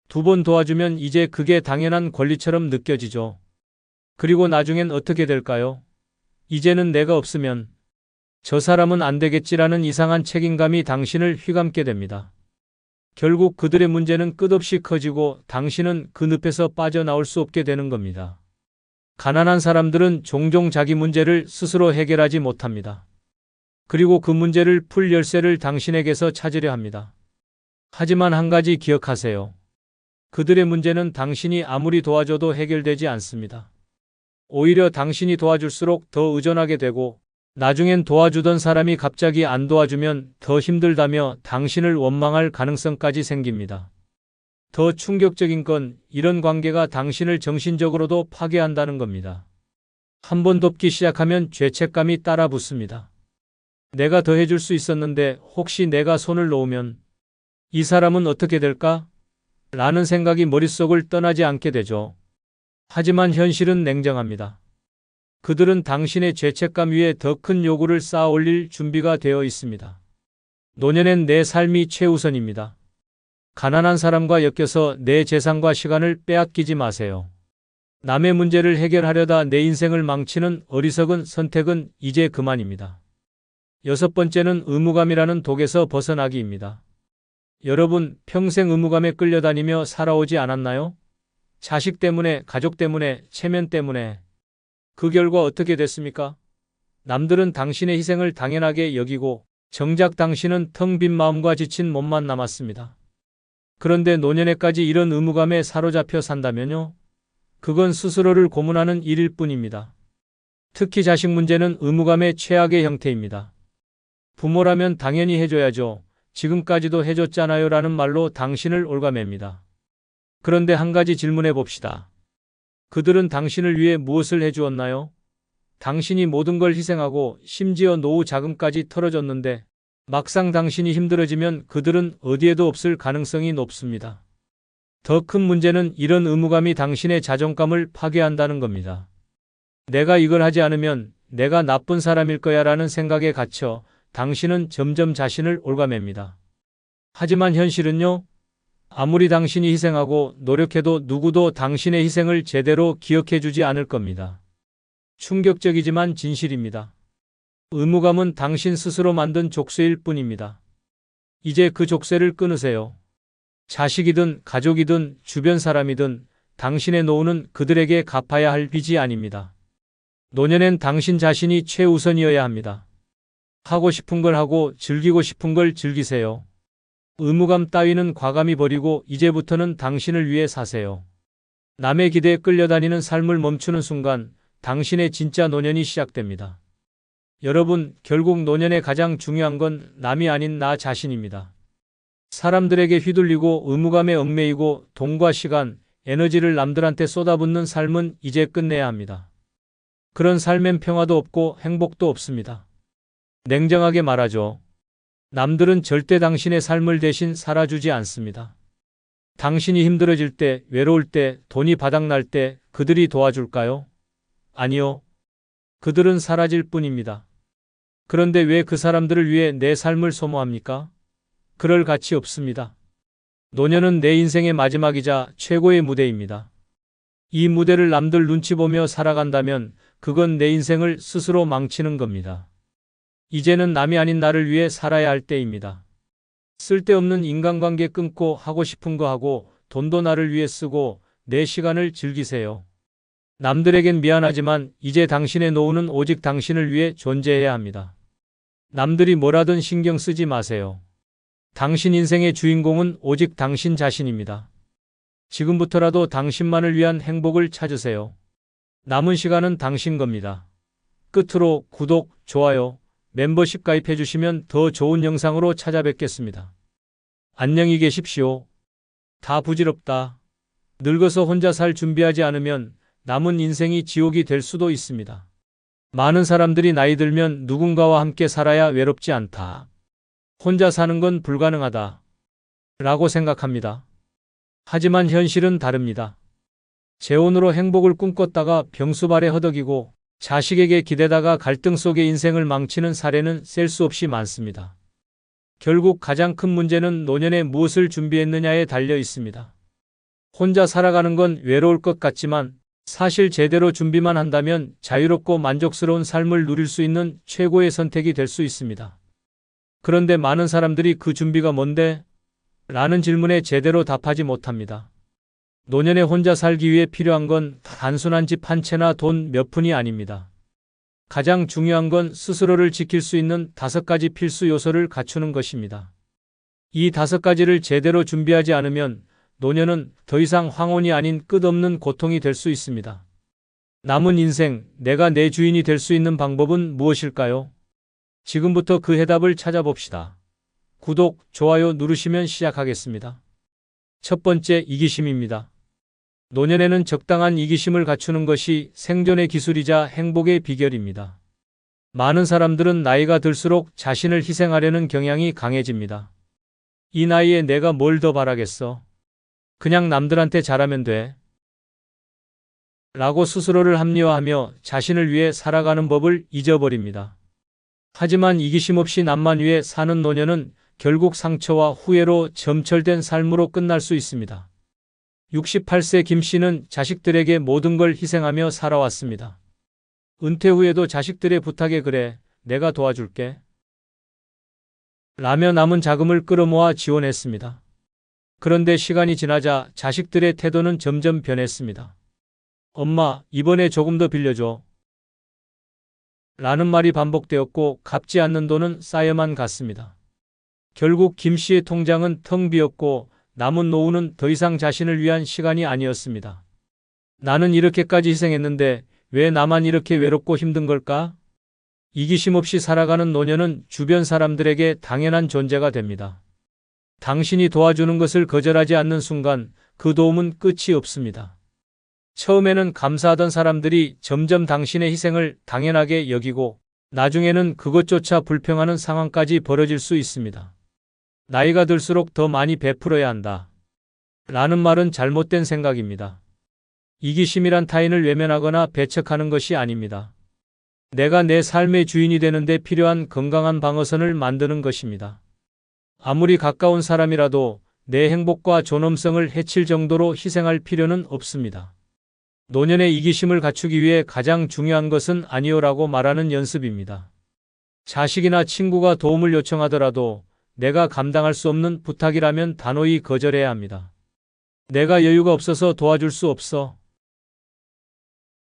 2번 도와주면 이제 그게 당연한 권리처럼 느껴지죠. 그리고 나중엔 어떻게 될까요? 이제는 내가 없으면 저 사람은 안 되겠지라는 이상한 책임감이 당신을 휘감게 됩니다. 결국 그들의 문제는 끝없이 커지고 당신은 그 늪에서 빠져나올 수 없게 되는 겁니다. 가난한 사람들은 종종 자기 문제를 스스로 해결하지 못합니다. 그리고 그 문제를 풀 열쇠를 당신에게서 찾으려 합니다. 하지만 한 가지 기억하세요. 그들의 문제는 당신이 아무리 도와줘도 해결되지 않습니다. 오히려 당신이 도와줄수록 더 의존하게 되고 나중엔 도와주던 사람이 갑자기 안 도와주면 더 힘들다며 당신을 원망할 가능성까지 생깁니다. 더 충격적인 건 이런 관계가 당신을 정신적으로도 파괴한다는 겁니다. 한 번 돕기 시작하면 죄책감이 따라 붙습니다. 내가 더 해줄 수 있었는데 혹시 내가 손을 놓으면 이 사람은 어떻게 될까? 라는 생각이 머릿속을 떠나지 않게 되죠. 하지만 현실은 냉정합니다. 그들은 당신의 죄책감 위에 더 큰 요구를 쌓아 올릴 준비가 되어 있습니다. 노년엔 내 삶이 최우선입니다. 가난한 사람과 엮여서 내 재산과 시간을 빼앗기지 마세요. 남의 문제를 해결하려다 내 인생을 망치는 어리석은 선택은 이제 그만입니다. 6번째는 의무감이라는 독에서 벗어나기입니다. 여러분, 평생 의무감에 끌려다니며 살아오지 않았나요? 자식 때문에, 가족 때문에, 체면 때문에. 그 결과 어떻게 됐습니까? 남들은 당신의 희생을 당연하게 여기고 정작 당신은 텅 빈 마음과 지친 몸만 남았습니다. 그런데 노년에까지 이런 의무감에 사로잡혀 산다면요? 그건 스스로를 고문하는 일일 뿐입니다. 특히 자식 문제는 의무감의 최악의 형태입니다. 부모라면 당연히 해줘야죠. 지금까지도 해줬잖아요 라는 말로 당신을 올가맵니다. 그런데 한 가지 질문해 봅시다. 그들은 당신을 위해 무엇을 해주었나요? 당신이 모든 걸 희생하고 심지어 노후 자금까지 털어줬는데 막상 당신이 힘들어지면 그들은 어디에도 없을 가능성이 높습니다. 더 큰 문제는 이런 의무감이 당신의 자존감을 파괴한다는 겁니다. 내가 이걸 하지 않으면 내가 나쁜 사람일 거야 라는 생각에 갇혀 당신은 점점 자신을 올가맵니다. 하지만 현실은요? 아무리 당신이 희생하고 노력해도 누구도 당신의 희생을 제대로 기억해주지 않을 겁니다. 충격적이지만 진실입니다. 의무감은 당신 스스로 만든 족쇄일 뿐입니다. 이제 그 족쇄를 끊으세요. 자식이든 가족이든 주변 사람이든 당신의 노후는 그들에게 갚아야 할 빚이 아닙니다. 노년엔 당신 자신이 최우선이어야 합니다. 하고 싶은 걸 하고 즐기고 싶은 걸 즐기세요. 의무감 따위는 과감히 버리고 이제부터는 당신을 위해 사세요. 남의 기대에 끌려다니는 삶을 멈추는 순간 당신의 진짜 노년이 시작됩니다. 여러분, 결국 노년의 가장 중요한 건 남이 아닌 나 자신입니다. 사람들에게 휘둘리고 의무감에 얽매이고 돈과 시간, 에너지를 남들한테 쏟아붓는 삶은 이제 끝내야 합니다. 그런 삶엔 평화도 없고 행복도 없습니다. 냉정하게 말하죠. 남들은 절대 당신의 삶을 대신 살아주지 않습니다. 당신이 힘들어질 때, 외로울 때, 돈이 바닥날 때 그들이 도와줄까요? 아니요. 그들은 사라질 뿐입니다. 그런데 왜 그 사람들을 위해 내 삶을 소모합니까? 그럴 가치 없습니다. 노년은 내 인생의 마지막이자 최고의 무대입니다. 이 무대를 남들 눈치 보며 살아간다면 그건 내 인생을 스스로 망치는 겁니다. 이제는 남이 아닌 나를 위해 살아야 할 때입니다. 쓸데없는 인간관계 끊고 하고 싶은 거 하고 돈도 나를 위해 쓰고 내 시간을 즐기세요. 남들에겐 미안하지만 이제 당신의 노후는 오직 당신을 위해 존재해야 합니다. 남들이 뭐라든 신경 쓰지 마세요. 당신 인생의 주인공은 오직 당신 자신입니다. 지금부터라도 당신만을 위한 행복을 찾으세요. 남은 시간은 당신 겁니다. 끝으로 구독, 좋아요, 멤버십 가입해 주시면 더 좋은 영상으로 찾아뵙겠습니다. 안녕히 계십시오. 다 부질없다. 늙어서 혼자 살 준비하지 않으면 남은 인생이 지옥이 될 수도 있습니다. 많은 사람들이 나이 들면 누군가와 함께 살아야 외롭지 않다. 혼자 사는 건 불가능하다. 라고 생각합니다. 하지만 현실은 다릅니다. 재혼으로 행복을 꿈꿨다가 병수발에 허덕이고 자식에게 기대다가 갈등 속에 인생을 망치는 사례는 셀 수 없이 많습니다. 결국 가장 큰 문제는 노년에 무엇을 준비했느냐에 달려 있습니다. 혼자 살아가는 건 외로울 것 같지만 사실 제대로 준비만 한다면 자유롭고 만족스러운 삶을 누릴 수 있는 최고의 선택이 될 수 있습니다. 그런데 많은 사람들이 그 준비가 뭔데? 라는 질문에 제대로 답하지 못합니다. 노년에 혼자 살기 위해 필요한 건 단순한 집 한 채나 돈 몇 푼이 아닙니다. 가장 중요한 건 스스로를 지킬 수 있는 5가지 필수 요소를 갖추는 것입니다. 이 5가지를 제대로 준비하지 않으면 노년은 더 이상 황혼이 아닌 끝없는 고통이 될 수 있습니다. 남은 인생, 내가 내 주인이 될 수 있는 방법은 무엇일까요? 지금부터 그 해답을 찾아봅시다. 구독, 좋아요 누르시면 시작하겠습니다. 첫 번째, 이기심입니다. 노년에는 적당한 이기심을 갖추는 것이 생존의 기술이자 행복의 비결입니다. 많은 사람들은 나이가 들수록 자신을 희생하려는 경향이 강해집니다. 이 나이에 내가 뭘 더 바라겠어? 그냥 남들한테 잘하면 돼. 라고 스스로를 합리화하며 자신을 위해 살아가는 법을 잊어버립니다. 하지만 이기심 없이 남만 위해 사는 노년은 결국 상처와 후회로 점철된 삶으로 끝날 수 있습니다. 68세 김 씨는 자식들에게 모든 걸 희생하며 살아왔습니다. 은퇴 후에도 자식들의 부탁에 그래, 내가 도와줄게. 라며 남은 자금을 끌어모아 지원했습니다. 그런데 시간이 지나자 자식들의 태도는 점점 변했습니다. 엄마, 이번에 조금 더 빌려줘. 라는 말이 반복되었고 갚지 않는 돈은 쌓여만 갔습니다. 결국 김 씨의 통장은 텅 비었고 남은 노후는 더 이상 자신을 위한 시간이 아니었습니다. 나는 이렇게까지 희생했는데 왜 나만 이렇게 외롭고 힘든 걸까? 이기심 없이 살아가는 노년은 주변 사람들에게 당연한 존재가 됩니다. 당신이 도와주는 것을 거절하지 않는 순간 그 도움은 끝이 없습니다. 처음에는 감사하던 사람들이 점점 당신의 희생을 당연하게 여기고 나중에는 그것조차 불평하는 상황까지 벌어질 수 있습니다. 나이가 들수록 더 많이 베풀어야 한다. 라는 말은 잘못된 생각입니다. 이기심이란 타인을 외면하거나 배척하는 것이 아닙니다. 내가 내 삶의 주인이 되는데 필요한 건강한 방어선을 만드는 것입니다. 아무리 가까운 사람이라도 내 행복과 존엄성을 해칠 정도로 희생할 필요는 없습니다. 노년의 이기심을 갖추기 위해 가장 중요한 것은 아니요라고 말하는 연습입니다. 자식이나 친구가 도움을 요청하더라도 내가 감당할 수 없는 부탁이라면 단호히 거절해야 합니다. 내가 여유가 없어서 도와줄 수 없어.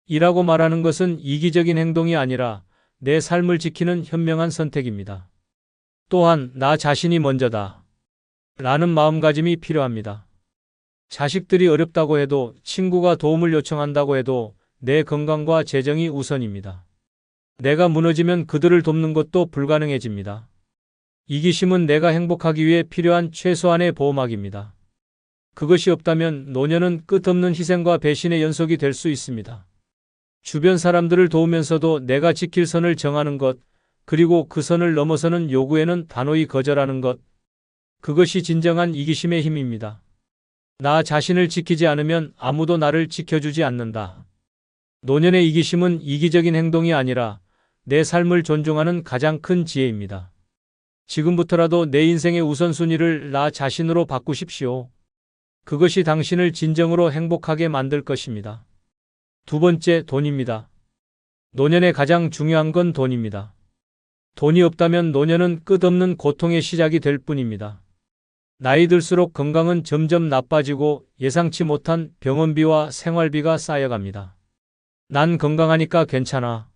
이라고 말하는 것은 이기적인 행동이 아니라 내 삶을 지키는 현명한 선택입니다. 또한 나 자신이 먼저다. 라는 마음가짐이 필요합니다. 자식들이 어렵다고 해도, 친구가 도움을 요청한다고 해도 내 건강과 재정이 우선입니다. 내가 무너지면 그들을 돕는 것도 불가능해집니다. 이기심은 내가 행복하기 위해 필요한 최소한의 보호막입니다. 그것이 없다면 노년은 끝없는 희생과 배신의 연속이 될 수 있습니다. 주변 사람들을 도우면서도 내가 지킬 선을 정하는 것, 그리고 그 선을 넘어서는 요구에는 단호히 거절하는 것, 그것이 진정한 이기심의 힘입니다. 나 자신을 지키지 않으면 아무도 나를 지켜주지 않는다. 노년의 이기심은 이기적인 행동이 아니라 내 삶을 존중하는 가장 큰 지혜입니다. 지금부터라도 내 인생의 우선순위를 나 자신으로 바꾸십시오. 그것이 당신을 진정으로 행복하게 만들 것입니다. 두 번째, 돈입니다. 노년에 가장 중요한 건 돈입니다. 돈이 없다면 노년은 끝없는 고통의 시작이 될 뿐입니다. 나이 들수록 건강은 점점 나빠지고 예상치 못한 병원비와 생활비가 쌓여갑니다. 난 건강하니까 괜찮아.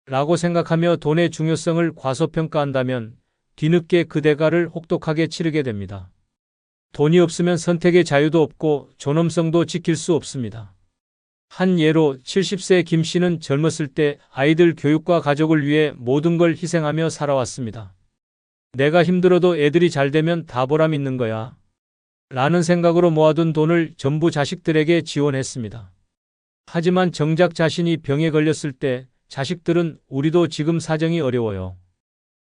라고 생각하며 돈의 중요성을 과소평가한다면 뒤늦게 그 대가를 혹독하게 치르게 됩니다. 돈이 없으면 선택의 자유도 없고 존엄성도 지킬 수 없습니다. 한 예로 70세 김 씨는 젊었을 때 아이들 교육과 가족을 위해 모든 걸 희생하며 살아왔습니다. 내가 힘들어도 애들이 잘 되면 다 보람 있는 거야. 라는 생각으로 모아둔 돈을 전부 자식들에게 지원했습니다. 하지만 정작 자신이 병에 걸렸을 때 자식들은 우리도 지금 사정이 어려워요.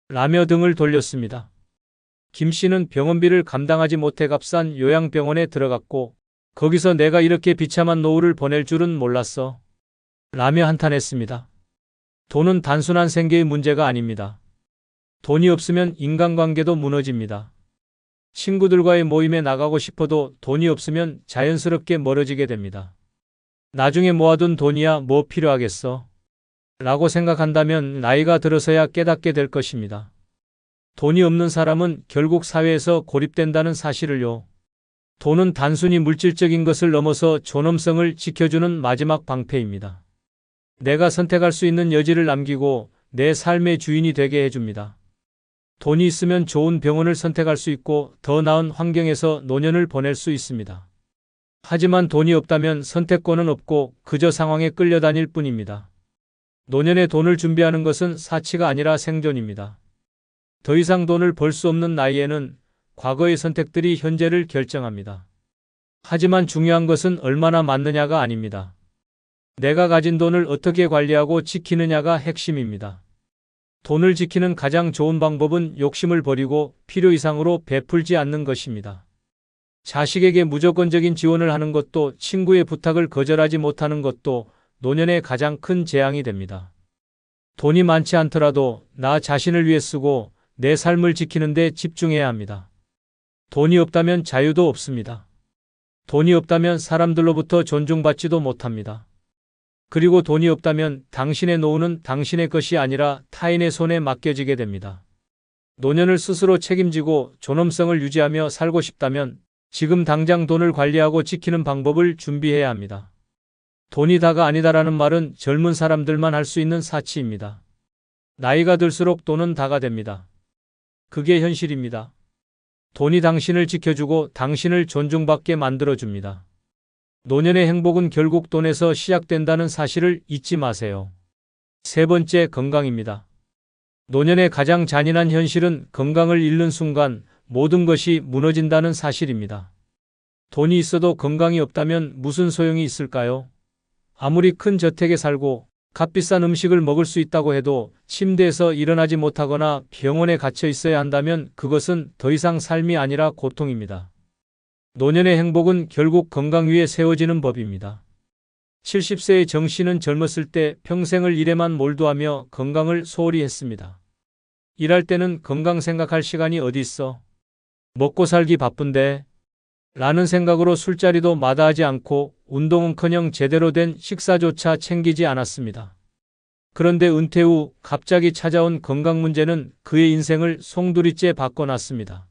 라며 등을 돌렸습니다. 김 씨는 병원비를 감당하지 못해 값싼 요양병원에 들어갔고 거기서 내가 이렇게 비참한 노후를 보낼 줄은 몰랐어. 라며 한탄했습니다. 돈은 단순한 생계의 문제가 아닙니다. 돈이 없으면 인간관계도 무너집니다. 친구들과의 모임에 나가고 싶어도 돈이 없으면 자연스럽게 멀어지게 됩니다. 나중에 모아둔 돈이야 뭐 필요하겠어? 라고 생각한다면 나이가 들어서야 깨닫게 될 것입니다. 돈이 없는 사람은 결국 사회에서 고립된다는 사실을요. 돈은 단순히 물질적인 것을 넘어서 존엄성을 지켜주는 마지막 방패입니다. 내가 선택할 수 있는 여지를 남기고 내 삶의 주인이 되게 해줍니다. 돈이 있으면 좋은 병원을 선택할 수 있고 더 나은 환경에서 노년을 보낼 수 있습니다. 하지만 돈이 없다면 선택권은 없고 그저 상황에 끌려다닐 뿐입니다. 노년에 돈을 준비하는 것은 사치가 아니라 생존입니다. 더 이상 돈을 벌 수 없는 나이에는 과거의 선택들이 현재를 결정합니다. 하지만 중요한 것은 얼마나 많느냐가 아닙니다. 내가 가진 돈을 어떻게 관리하고 지키느냐가 핵심입니다. 돈을 지키는 가장 좋은 방법은 욕심을 버리고 필요 이상으로 베풀지 않는 것입니다. 자식에게 무조건적인 지원을 하는 것도 친구의 부탁을 거절하지 못하는 것도 노년의 가장 큰 재앙이 됩니다. 돈이 많지 않더라도 나 자신을 위해 쓰고 내 삶을 지키는 데 집중해야 합니다. 돈이 없다면 자유도 없습니다. 돈이 없다면 사람들로부터 존중받지도 못합니다. 그리고 돈이 없다면 당신의 노후는 당신의 것이 아니라 타인의 손에 맡겨지게 됩니다. 노년을 스스로 책임지고 존엄성을 유지하며 살고 싶다면 지금 당장 돈을 관리하고 지키는 방법을 준비해야 합니다. 돈이 다가 아니다라는 말은 젊은 사람들만 할 수 있는 사치입니다. 나이가 들수록 돈은 다가 됩니다. 그게 현실입니다. 돈이 당신을 지켜주고 당신을 존중받게 만들어줍니다. 노년의 행복은 결국 돈에서 시작된다는 사실을 잊지 마세요. 세 번째, 건강입니다. 노년의 가장 잔인한 현실은 건강을 잃는 순간 모든 것이 무너진다는 사실입니다. 돈이 있어도 건강이 없다면 무슨 소용이 있을까요? 아무리 큰 저택에 살고 값비싼 음식을 먹을 수 있다고 해도 침대에서 일어나지 못하거나 병원에 갇혀 있어야 한다면 그것은 더 이상 삶이 아니라 고통입니다. 노년의 행복은 결국 건강 위에 세워지는 법입니다. 70세의 정 씨는 젊었을 때 평생을 일에만 몰두하며 건강을 소홀히 했습니다. 일할 때는 건강 생각할 시간이 어디 있어? 먹고 살기 바쁜데? 라는 생각으로 술자리도 마다하지 않고 운동은커녕 제대로 된 식사조차 챙기지 않았습니다. 그런데 은퇴 후 갑자기 찾아온 건강 문제는 그의 인생을 송두리째 바꿔놨습니다.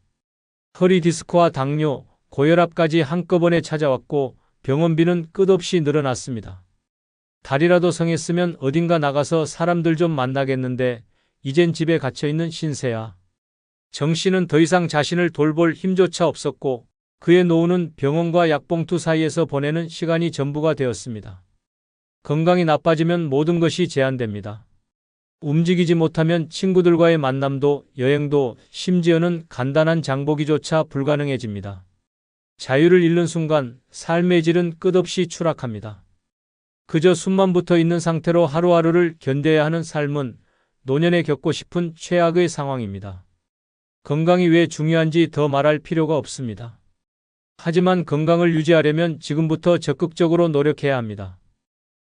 허리 디스크와 당뇨, 고혈압까지 한꺼번에 찾아왔고 병원비는 끝없이 늘어났습니다. 달이라도 성했으면 어딘가 나가서 사람들 좀 만나겠는데 이젠 집에 갇혀있는 신세야. 정 씨는 더 이상 자신을 돌볼 힘조차 없었고 그의 노후는 병원과 약봉투 사이에서 보내는 시간이 전부가 되었습니다. 건강이 나빠지면 모든 것이 제한됩니다. 움직이지 못하면 친구들과의 만남도 여행도 심지어는 간단한 장보기조차 불가능해집니다. 자유를 잃는 순간 삶의 질은 끝없이 추락합니다. 그저 숨만 붙어 있는 상태로 하루하루를 견뎌야 하는 삶은 노년에 겪고 싶은 최악의 상황입니다. 건강이 왜 중요한지 더 말할 필요가 없습니다. 하지만 건강을 유지하려면 지금부터 적극적으로 노력해야 합니다.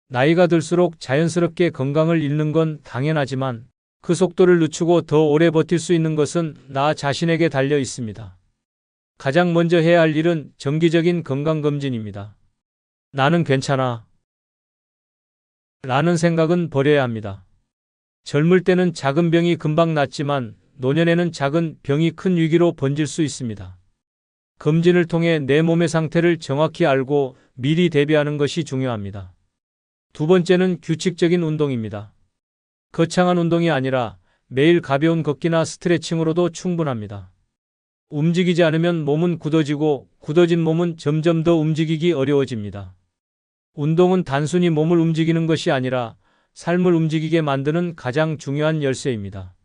나이가 들수록 자연스럽게 건강을 잃는 건 당연하지만 그 속도를 늦추고 더 오래 버틸 수 있는 것은 나 자신에게 달려 있습니다. 가장 먼저 해야 할 일은 정기적인 건강검진입니다. 나는 괜찮아. 라는 생각은 버려야 합니다. 젊을 때는 작은 병이 금방 낫지만 노년에는 작은 병이 큰 위기로 번질 수 있습니다. 검진을 통해 내 몸의 상태를 정확히 알고 미리 대비하는 것이 중요합니다. 두 번째는 규칙적인 운동입니다. 거창한 운동이 아니라 매일 가벼운 걷기나 스트레칭으로도 충분합니다. 움직이지 않으면 몸은 굳어지고 굳어진 몸은 점점 더 움직이기 어려워집니다. 운동은 단순히 몸을 움직이는 것이 아니라 삶을 움직이게 만드는 가장 중요한 열쇠입니다.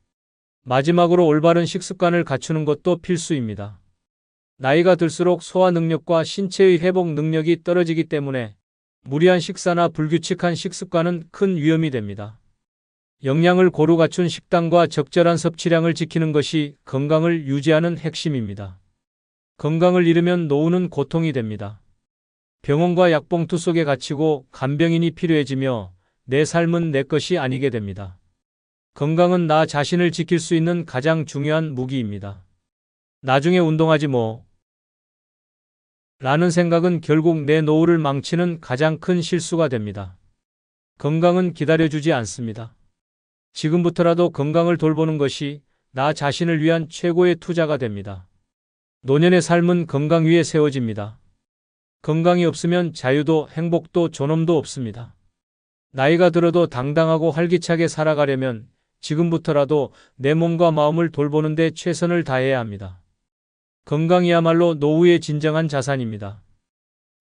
마지막으로 올바른 식습관을 갖추는 것도 필수입니다. 나이가 들수록 소화 능력과 신체의 회복 능력이 떨어지기 때문에 무리한 식사나 불규칙한 식습관은 큰 위험이 됩니다. 영양을 고루 갖춘 식단과 적절한 섭취량을 지키는 것이 건강을 유지하는 핵심입니다. 건강을 잃으면 노후는 고통이 됩니다. 병원과 약봉투 속에 갇히고 간병인이 필요해지며 내 삶은 내 것이 아니게 됩니다. 건강은 나 자신을 지킬 수 있는 가장 중요한 무기입니다. 나중에 운동하지 뭐. 라는 생각은 결국 내 노후를 망치는 가장 큰 실수가 됩니다. 건강은 기다려주지 않습니다. 지금부터라도 건강을 돌보는 것이 나 자신을 위한 최고의 투자가 됩니다. 노년의 삶은 건강 위에 세워집니다. 건강이 없으면 자유도 행복도 존엄도 없습니다. 나이가 들어도 당당하고 활기차게 살아가려면 지금부터라도 내 몸과 마음을 돌보는 데 최선을 다해야 합니다. 건강이야말로 노후의 진정한 자산입니다.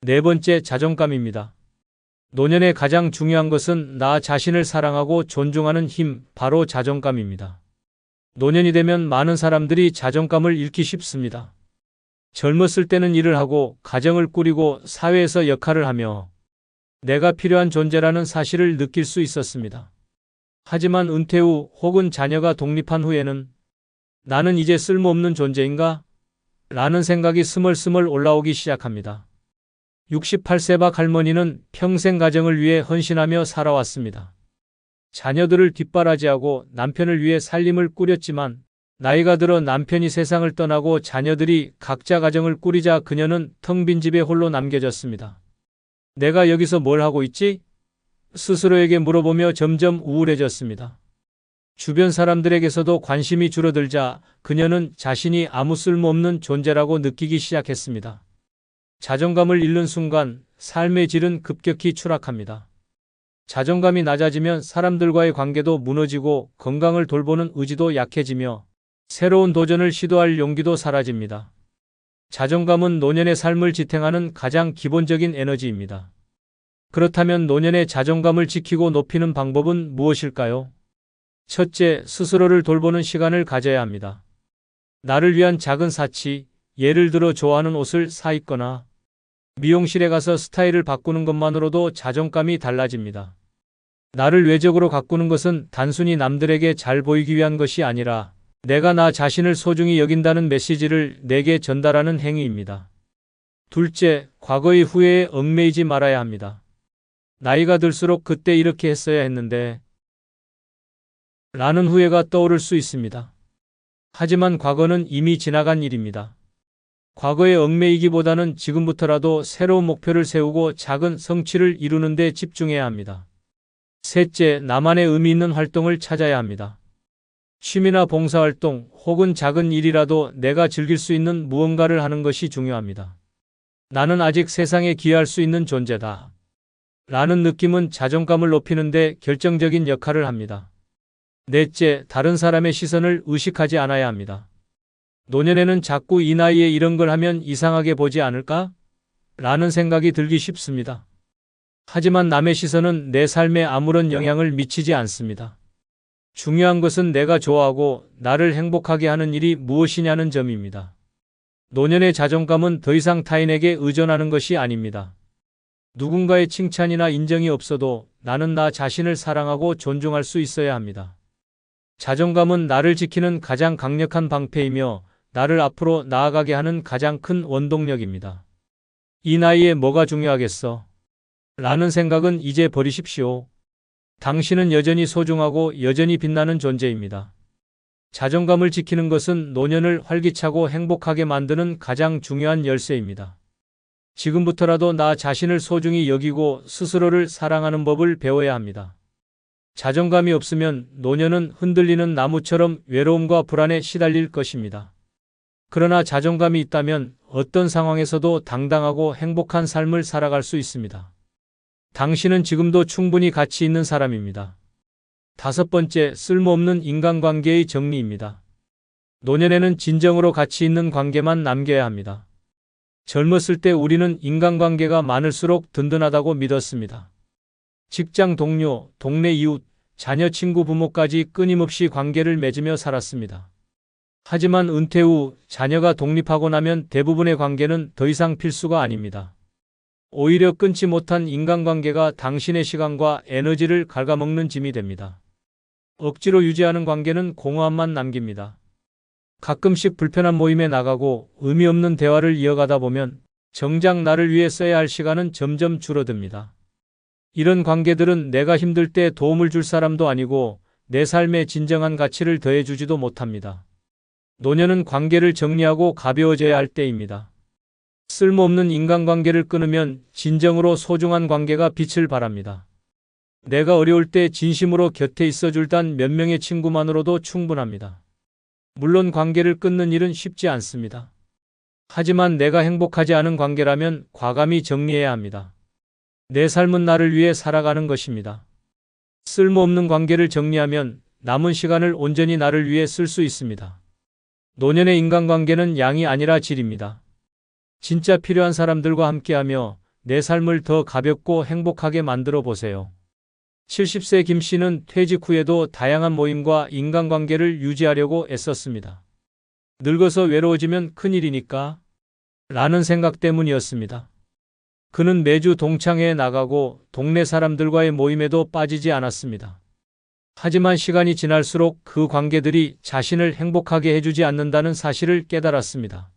네 번째, 자존감입니다. 노년의 가장 중요한 것은 나 자신을 사랑하고 존중하는 힘, 바로 자존감입니다. 노년이 되면 많은 사람들이 자존감을 잃기 쉽습니다. 젊었을 때는 일을 하고 가정을 꾸리고 사회에서 역할을 하며 내가 필요한 존재라는 사실을 느낄 수 있었습니다. 하지만 은퇴 후 혹은 자녀가 독립한 후에는 나는 이제 쓸모없는 존재인가? 라는 생각이 스멀스멀 올라오기 시작합니다. 68세 박 할머니는 평생 가정을 위해 헌신하며 살아왔습니다. 자녀들을 뒷바라지하고 남편을 위해 살림을 꾸렸지만 나이가 들어 남편이 세상을 떠나고 자녀들이 각자 가정을 꾸리자 그녀는 텅 빈 집에 홀로 남겨졌습니다. 내가 여기서 뭘 하고 있지? 스스로에게 물어보며 점점 우울해졌습니다. 주변 사람들에게서도 관심이 줄어들자 그녀는 자신이 아무 쓸모없는 존재라고 느끼기 시작했습니다. 자존감을 잃는 순간 삶의 질은 급격히 추락합니다. 자존감이 낮아지면 사람들과의 관계도 무너지고 건강을 돌보는 의지도 약해지며 새로운 도전을 시도할 용기도 사라집니다. 자존감은 노년의 삶을 지탱하는 가장 기본적인 에너지입니다. 그렇다면 노년의 자존감을 지키고 높이는 방법은 무엇일까요? 첫째, 스스로를 돌보는 시간을 가져야 합니다. 나를 위한 작은 사치, 예를 들어 좋아하는 옷을 사 입거나 미용실에 가서 스타일을 바꾸는 것만으로도 자존감이 달라집니다. 나를 외적으로 가꾸는 것은 단순히 남들에게 잘 보이기 위한 것이 아니라 내가 나 자신을 소중히 여긴다는 메시지를 내게 전달하는 행위입니다. 둘째, 과거의 후회에 얽매이지 말아야 합니다. 나이가 들수록 그때 이렇게 했어야 했는데 라는 후회가 떠오를 수 있습니다. 하지만 과거는 이미 지나간 일입니다. 과거에 얽매이기보다는 지금부터라도 새로운 목표를 세우고 작은 성취를 이루는 데 집중해야 합니다. 셋째, 나만의 의미 있는 활동을 찾아야 합니다. 취미나 봉사활동 혹은 작은 일이라도 내가 즐길 수 있는 무언가를 하는 것이 중요합니다. 나는 아직 세상에 기여할 수 있는 존재다. 라는 느낌은 자존감을 높이는데 결정적인 역할을 합니다. 넷째, 다른 사람의 시선을 의식하지 않아야 합니다. 노년에는 자꾸 이 나이에 이런 걸 하면 이상하게 보지 않을까? 라는 생각이 들기 쉽습니다. 하지만 남의 시선은 내 삶에 아무런 영향을 미치지 않습니다. 중요한 것은 내가 좋아하고 나를 행복하게 하는 일이 무엇이냐는 점입니다. 노년의 자존감은 더 이상 타인에게 의존하는 것이 아닙니다. 누군가의 칭찬이나 인정이 없어도 나는 나 자신을 사랑하고 존중할 수 있어야 합니다. 자존감은 나를 지키는 가장 강력한 방패이며 나를 앞으로 나아가게 하는 가장 큰 원동력입니다. 이 나이에 뭐가 중요하겠어? 라는 생각은 이제 버리십시오. 당신은 여전히 소중하고 여전히 빛나는 존재입니다. 자존감을 지키는 것은 노년을 활기차고 행복하게 만드는 가장 중요한 열쇠입니다. 지금부터라도 나 자신을 소중히 여기고 스스로를 사랑하는 법을 배워야 합니다. 자존감이 없으면 노년은 흔들리는 나무처럼 외로움과 불안에 시달릴 것입니다. 그러나 자존감이 있다면 어떤 상황에서도 당당하고 행복한 삶을 살아갈 수 있습니다. 당신은 지금도 충분히 가치 있는 사람입니다. 다섯 번째, 쓸모없는 인간관계의 정리입니다. 노년에는 진정으로 가치 있는 관계만 남겨야 합니다. 젊었을 때 우리는 인간관계가 많을수록 든든하다고 믿었습니다. 직장 동료, 동네 이웃, 자녀, 친구, 부모까지 끊임없이 관계를 맺으며 살았습니다. 하지만 은퇴 후 자녀가 독립하고 나면 대부분의 관계는 더 이상 필수가 아닙니다. 오히려 끊지 못한 인간관계가 당신의 시간과 에너지를 갉아먹는 짐이 됩니다. 억지로 유지하는 관계는 공허함만 남깁니다. 가끔씩 불편한 모임에 나가고 의미 없는 대화를 이어가다 보면 정작 나를 위해 써야 할 시간은 점점 줄어듭니다. 이런 관계들은 내가 힘들 때 도움을 줄 사람도 아니고 내 삶에 진정한 가치를 더해주지도 못합니다. 노년은 관계를 정리하고 가벼워져야 할 때입니다. 쓸모없는 인간관계를 끊으면 진정으로 소중한 관계가 빛을 발합니다. 내가 어려울 때 진심으로 곁에 있어줄 단 몇 명의 친구만으로도 충분합니다. 물론 관계를 끊는 일은 쉽지 않습니다. 하지만 내가 행복하지 않은 관계라면 과감히 정리해야 합니다. 내 삶은 나를 위해 살아가는 것입니다. 쓸모없는 관계를 정리하면 남은 시간을 온전히 나를 위해 쓸 수 있습니다. 노년의 인간관계는 양이 아니라 질입니다. 진짜 필요한 사람들과 함께하며 내 삶을 더 가볍고 행복하게 만들어 보세요. 70세 김 씨는 퇴직 후에도 다양한 모임과 인간관계를 유지하려고 애썼습니다. 늙어서 외로워지면 큰일이니까 라는 생각 때문이었습니다. 그는 매주 동창회에 나가고 동네 사람들과의 모임에도 빠지지 않았습니다. 하지만 시간이 지날수록 그 관계들이 자신을 행복하게 해주지 않는다는 사실을 깨달았습니다.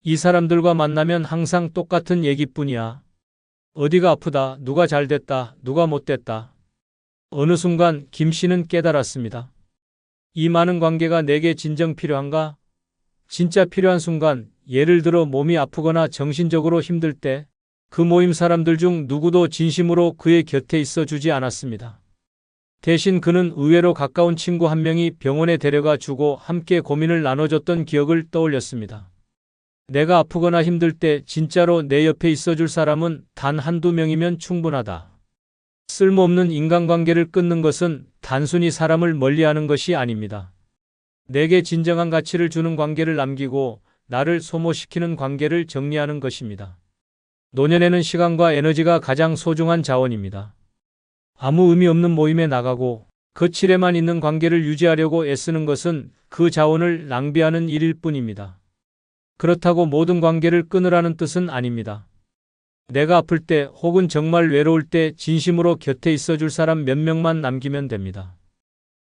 이 사람들과 만나면 항상 똑같은 얘기뿐이야. 어디가 아프다, 누가 잘됐다, 누가 못됐다. 어느 순간 김 씨는 깨달았습니다. 이 많은 관계가 내게 진정 필요한가? 진짜 필요한 순간, 예를 들어 몸이 아프거나 정신적으로 힘들 때, 그 모임 사람들 중 누구도 진심으로 그의 곁에 있어 주지 않았습니다. 대신 그는 의외로 가까운 친구 한 명이 병원에 데려가 주고 함께 고민을 나눠줬던 기억을 떠올렸습니다. 내가 아프거나 힘들 때 진짜로 내 옆에 있어줄 사람은 단 한두 명이면 충분하다. 쓸모없는 인간관계를 끊는 것은 단순히 사람을 멀리하는 것이 아닙니다. 내게 진정한 가치를 주는 관계를 남기고 나를 소모시키는 관계를 정리하는 것입니다. 노년에는 시간과 에너지가 가장 소중한 자원입니다. 아무 의미 없는 모임에 나가고 거칠에만 있는 관계를 유지하려고 애쓰는 것은 그 자원을 낭비하는 일일 뿐입니다. 그렇다고 모든 관계를 끊으라는 뜻은 아닙니다. 내가 아플 때 혹은 정말 외로울 때 진심으로 곁에 있어줄 사람 몇 명만 남기면 됩니다.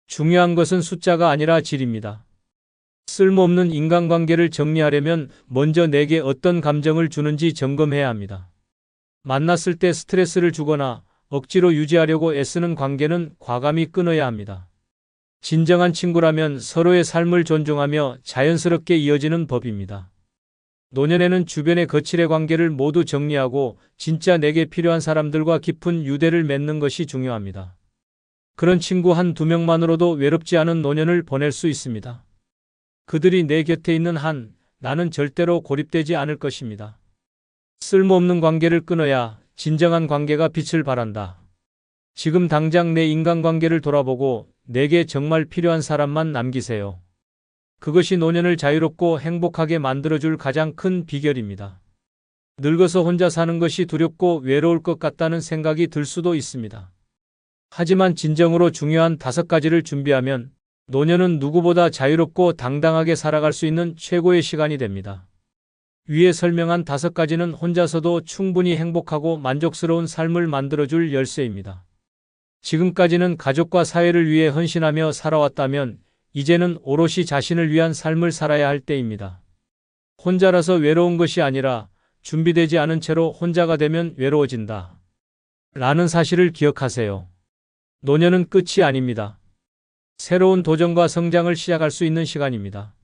중요한 것은 숫자가 아니라 질입니다. 쓸모없는 인간관계를 정리하려면 먼저 내게 어떤 감정을 주는지 점검해야 합니다. 만났을 때 스트레스를 주거나 억지로 유지하려고 애쓰는 관계는 과감히 끊어야 합니다. 진정한 친구라면 서로의 삶을 존중하며 자연스럽게 이어지는 법입니다. 노년에는 주변의 거칠의 관계를 모두 정리하고 진짜 내게 필요한 사람들과 깊은 유대를 맺는 것이 중요합니다. 그런 친구 한 두 명만으로도 외롭지 않은 노년을 보낼 수 있습니다. 그들이 내 곁에 있는 한 나는 절대로 고립되지 않을 것입니다. 쓸모없는 관계를 끊어야 진정한 관계가 빛을 발한다. 지금 당장 내 인간관계를 돌아보고 내게 정말 필요한 사람만 남기세요. 그것이 노년을 자유롭고 행복하게 만들어줄 가장 큰 비결입니다. 늙어서 혼자 사는 것이 두렵고 외로울 것 같다는 생각이 들 수도 있습니다. 하지만 진정으로 중요한 5가지를 준비하면 노년은 누구보다 자유롭고 당당하게 살아갈 수 있는 최고의 시간이 됩니다. 위에 설명한 5가지는 혼자서도 충분히 행복하고 만족스러운 삶을 만들어줄 열쇠입니다. 지금까지는 가족과 사회를 위해 헌신하며 살아왔다면 이제는 오롯이 자신을 위한 삶을 살아야 할 때입니다. 혼자라서 외로운 것이 아니라 준비되지 않은 채로 혼자가 되면 외로워진다. 라는 사실을 기억하세요. 노년은 끝이 아닙니다. 새로운 도전과 성장을 시작할 수 있는 시간입니다.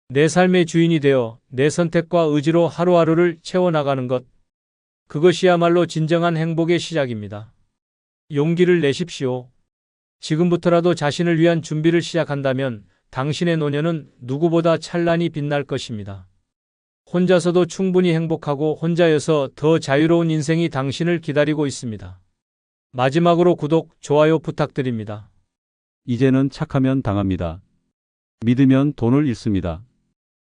내 삶의 주인이 되어 내 선택과 의지로 하루하루를 채워나가는 것. 그것이야말로 진정한 행복의 시작입니다. 용기를 내십시오. 지금부터라도 자신을 위한 준비를 시작한다면 당신의 노년은 누구보다 찬란히 빛날 것입니다. 혼자서도 충분히 행복하고 혼자여서 더 자유로운 인생이 당신을 기다리고 있습니다. 마지막으로 구독, 좋아요 부탁드립니다. 이제는 착하면 당합니다. 믿으면 돈을 잃습니다.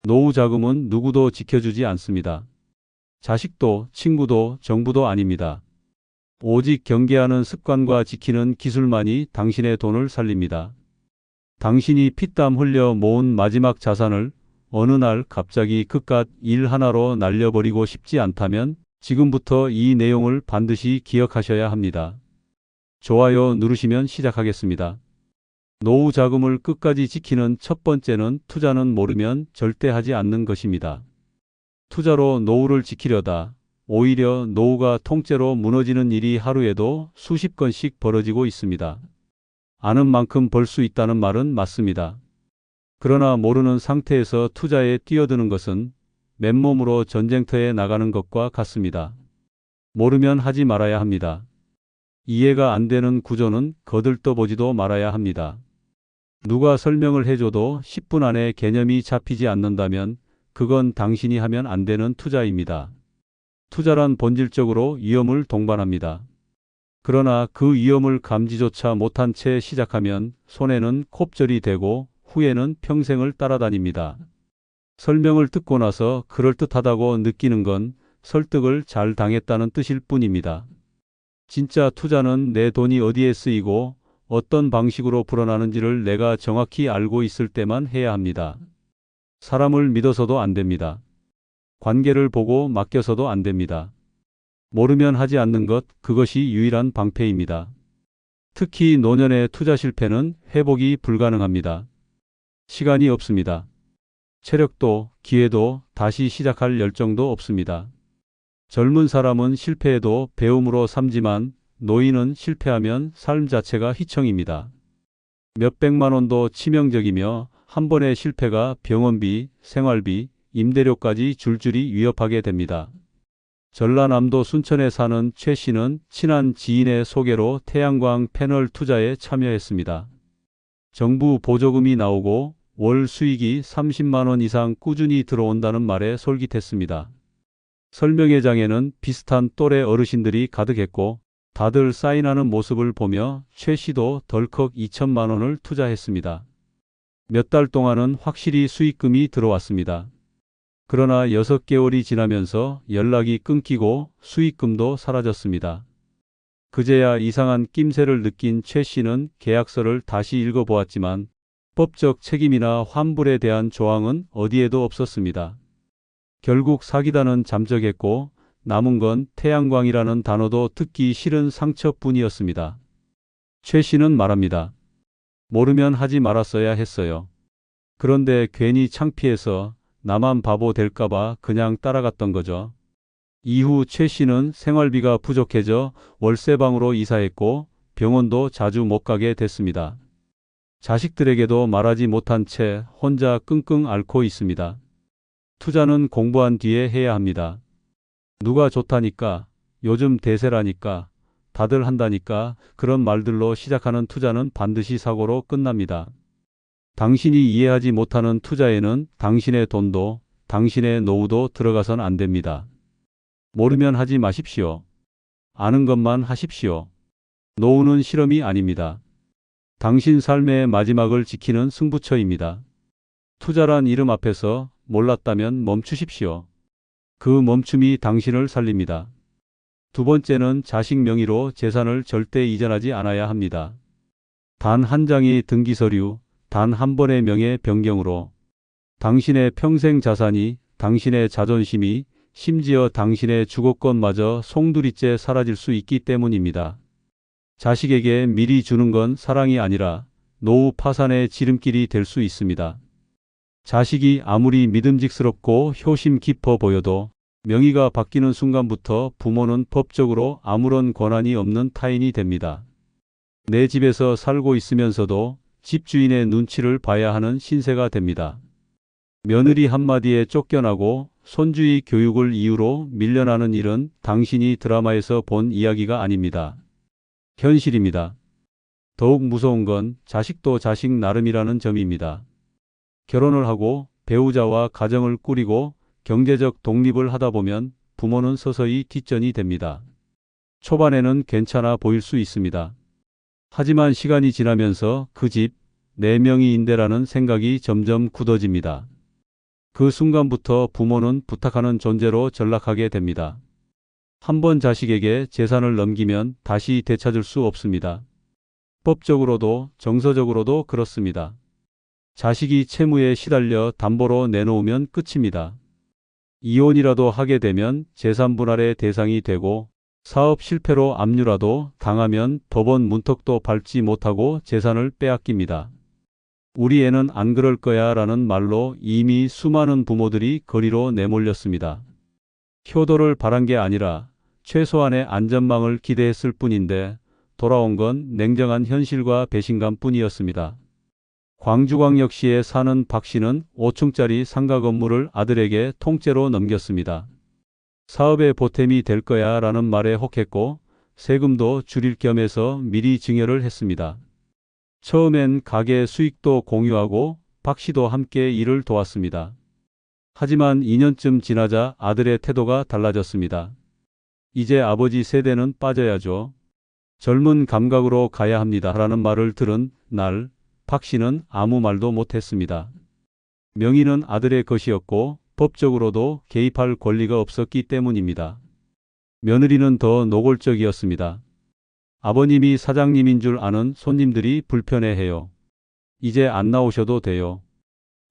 노후 자금은 누구도 지켜주지 않습니다. 자식도, 친구도, 정부도 아닙니다. 오직 경계하는 습관과 지키는 기술만이 당신의 돈을 살립니다. 당신이 피땀 흘려 모은 마지막 자산을 어느 날 갑자기 그깟 일 하나로 날려버리고 싶지 않다면 지금부터 이 내용을 반드시 기억하셔야 합니다. 좋아요 누르시면 시작하겠습니다. 노후 자금을 끝까지 지키는 첫 번째는 투자는 모르면 절대 하지 않는 것입니다. 투자로 노후를 지키려다 오히려 노후가 통째로 무너지는 일이 하루에도 수십 건씩 벌어지고 있습니다. 아는 만큼 벌 수 있다는 말은 맞습니다. 그러나 모르는 상태에서 투자에 뛰어드는 것은 맨몸으로 전쟁터에 나가는 것과 같습니다. 모르면 하지 말아야 합니다. 이해가 안 되는 구조는 거들떠보지도 말아야 합니다. 누가 설명을 해줘도 10분 안에 개념이 잡히지 않는다면 그건 당신이 하면 안 되는 투자입니다. 투자란 본질적으로 위험을 동반합니다. 그러나 그 위험을 감지조차 못한 채 시작하면 손해는 콥절이 되고 후에는 평생을 따라다닙니다. 설명을 듣고 나서 그럴듯하다고 느끼는 건 설득을 잘 당했다는 뜻일 뿐입니다. 진짜 투자는 내 돈이 어디에 쓰이고 어떤 방식으로 불어나는지를 내가 정확히 알고 있을 때만 해야 합니다. 사람을 믿어서도 안 됩니다. 관계를 보고 맡겨서도 안 됩니다. 모르면 하지 않는 것, 그것이 유일한 방패입니다. 특히 노년의 투자 실패는 회복이 불가능합니다. 시간이 없습니다. 체력도, 기회도, 다시 시작할 열정도 없습니다. 젊은 사람은 실패해도 배움으로 삼지만 노인은 실패하면 삶 자체가 희청입니다. 몇백만 원도 치명적이며 한 번의 실패가 병원비, 생활비, 임대료까지 줄줄이 위협하게 됩니다. 전라남도 순천에 사는 최 씨는 친한 지인의 소개로 태양광 패널 투자에 참여했습니다. 정부 보조금이 나오고 월 수익이 30만 원 이상 꾸준히 들어온다는 말에 솔깃했습니다. 설명회장에는 비슷한 또래 어르신들이 가득했고 다들 사인하는 모습을 보며 최 씨도 덜컥 2천만 원을 투자했습니다. 몇 달 동안은 확실히 수익금이 들어왔습니다. 그러나 6개월이 지나면서 연락이 끊기고 수익금도 사라졌습니다. 그제야 이상한 낌새를 느낀 최 씨는 계약서를 다시 읽어보았지만 법적 책임이나 환불에 대한 조항은 어디에도 없었습니다. 결국 사기단은 잠적했고 남은 건 태양광이라는 단어도 듣기 싫은 상처뿐이었습니다. 최 씨는 말합니다. 모르면 하지 말았어야 했어요. 그런데 괜히 창피해서 나만 바보 될까봐 그냥 따라갔던 거죠. 이후 최 씨는 생활비가 부족해져 월세방으로 이사했고 병원도 자주 못 가게 됐습니다. 자식들에게도 말하지 못한 채 혼자 끙끙 앓고 있습니다. 투자는 공부한 뒤에 해야 합니다. 누가 좋다니까, 요즘 대세라니까, 다들 한다니까 그런 말들로 시작하는 투자는 반드시 사고로 끝납니다. 당신이 이해하지 못하는 투자에는 당신의 돈도 당신의 노후도 들어가선 안 됩니다. 모르면 하지 마십시오. 아는 것만 하십시오. 노후는 실험이 아닙니다. 당신 삶의 마지막을 지키는 승부처입니다. 투자란 이름 앞에서 몰랐다면 멈추십시오. 그 멈춤이 당신을 살립니다. 두 번째는 자식 명의로 재산을 절대 이전하지 않아야 합니다. 단 한 장의 등기서류, 단 한 번의 명예 변경으로 당신의 평생 자산이, 당신의 자존심이, 심지어 당신의 주거권마저 송두리째 사라질 수 있기 때문입니다. 자식에게 미리 주는 건 사랑이 아니라 노후 파산의 지름길이 될 수 있습니다. 자식이 아무리 믿음직스럽고 효심 깊어 보여도 명의가 바뀌는 순간부터 부모는 법적으로 아무런 권한이 없는 타인이 됩니다. 내 집에서 살고 있으면서도 집주인의 눈치를 봐야 하는 신세가 됩니다. 며느리 한마디에 쫓겨나고 손주의 교육을 이유로 밀려나는 일은 당신이 드라마에서 본 이야기가 아닙니다. 현실입니다. 더욱 무서운 건 자식도 자식 나름이라는 점입니다. 결혼을 하고 배우자와 가정을 꾸리고 경제적 독립을 하다 보면 부모는 서서히 뒷전이 됩니다. 초반에는 괜찮아 보일 수 있습니다. 하지만 시간이 지나면서 그 집, 내 명의인데라는 생각이 점점 굳어집니다. 그 순간부터 부모는 부탁하는 존재로 전락하게 됩니다. 한번 자식에게 재산을 넘기면 다시 되찾을 수 없습니다. 법적으로도 정서적으로도 그렇습니다. 자식이 채무에 시달려 담보로 내놓으면 끝입니다. 이혼이라도 하게 되면 재산 분할의 대상이 되고 사업 실패로 압류라도 당하면 법원 문턱도 밟지 못하고 재산을 빼앗깁니다. 우리 애는 안 그럴 거야 라는 말로 이미 수많은 부모들이 거리로 내몰렸습니다. 효도를 바란 게 아니라 최소한의 안전망을 기대했을 뿐인데 돌아온 건 냉정한 현실과 배신감 뿐이었습니다. 광주광역시에 사는 박 씨는 5층짜리 상가 건물을 아들에게 통째로 넘겼습니다. 사업에 보탬이 될 거야 라는 말에 혹했고 세금도 줄일 겸해서 미리 증여를 했습니다. 처음엔 가게 수익도 공유하고 박 씨도 함께 일을 도왔습니다. 하지만 2년쯤 지나자 아들의 태도가 달라졌습니다. 이제 아버지 세대는 빠져야죠. 젊은 감각으로 가야 합니다. 라는 말을 들은 날 박 씨는 아무 말도 못했습니다. 명의는 아들의 것이었고 법적으로도 개입할 권리가 없었기 때문입니다. 며느리는 더 노골적이었습니다. 아버님이 사장님인 줄 아는 손님들이 불편해해요. 이제 안 나오셔도 돼요.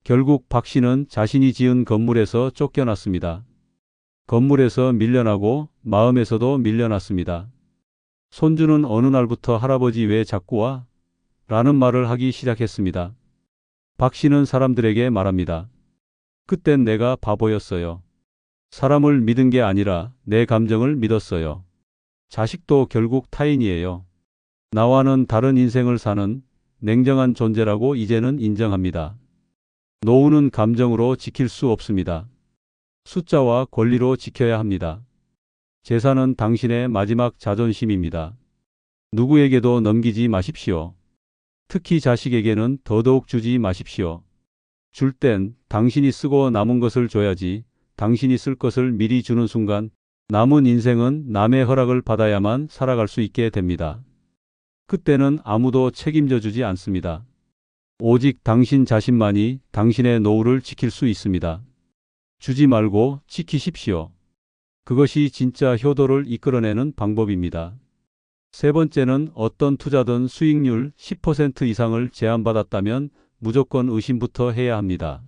결국 박 씨는 자신이 지은 건물에서 쫓겨났습니다. 건물에서 밀려나고 마음에서도 밀려났습니다. 손주는 어느 날부터 할아버지 왜 자꾸 와? 라는 말을 하기 시작했습니다. 박 씨는 사람들에게 말합니다. 그땐 내가 바보였어요. 사람을 믿은 게 아니라 내 감정을 믿었어요. 자식도 결국 타인이에요. 나와는 다른 인생을 사는 냉정한 존재라고 이제는 인정합니다. 노후는 감정으로 지킬 수 없습니다. 숫자와 권리로 지켜야 합니다. 재산은 당신의 마지막 자존심입니다. 누구에게도 넘기지 마십시오. 특히 자식에게는 더더욱 주지 마십시오. 줄 땐 당신이 쓰고 남은 것을 줘야지 당신이 쓸 것을 미리 주는 순간 남은 인생은 남의 허락을 받아야만 살아갈 수 있게 됩니다. 그때는 아무도 책임져 주지 않습니다. 오직 당신 자신만이 당신의 노후를 지킬 수 있습니다. 주지 말고 지키십시오. 그것이 진짜 효도를 이끌어내는 방법입니다. 세 번째는 어떤 투자든 수익률 10% 이상을 제한받았다면 무조건 의심부터 해야 합니다.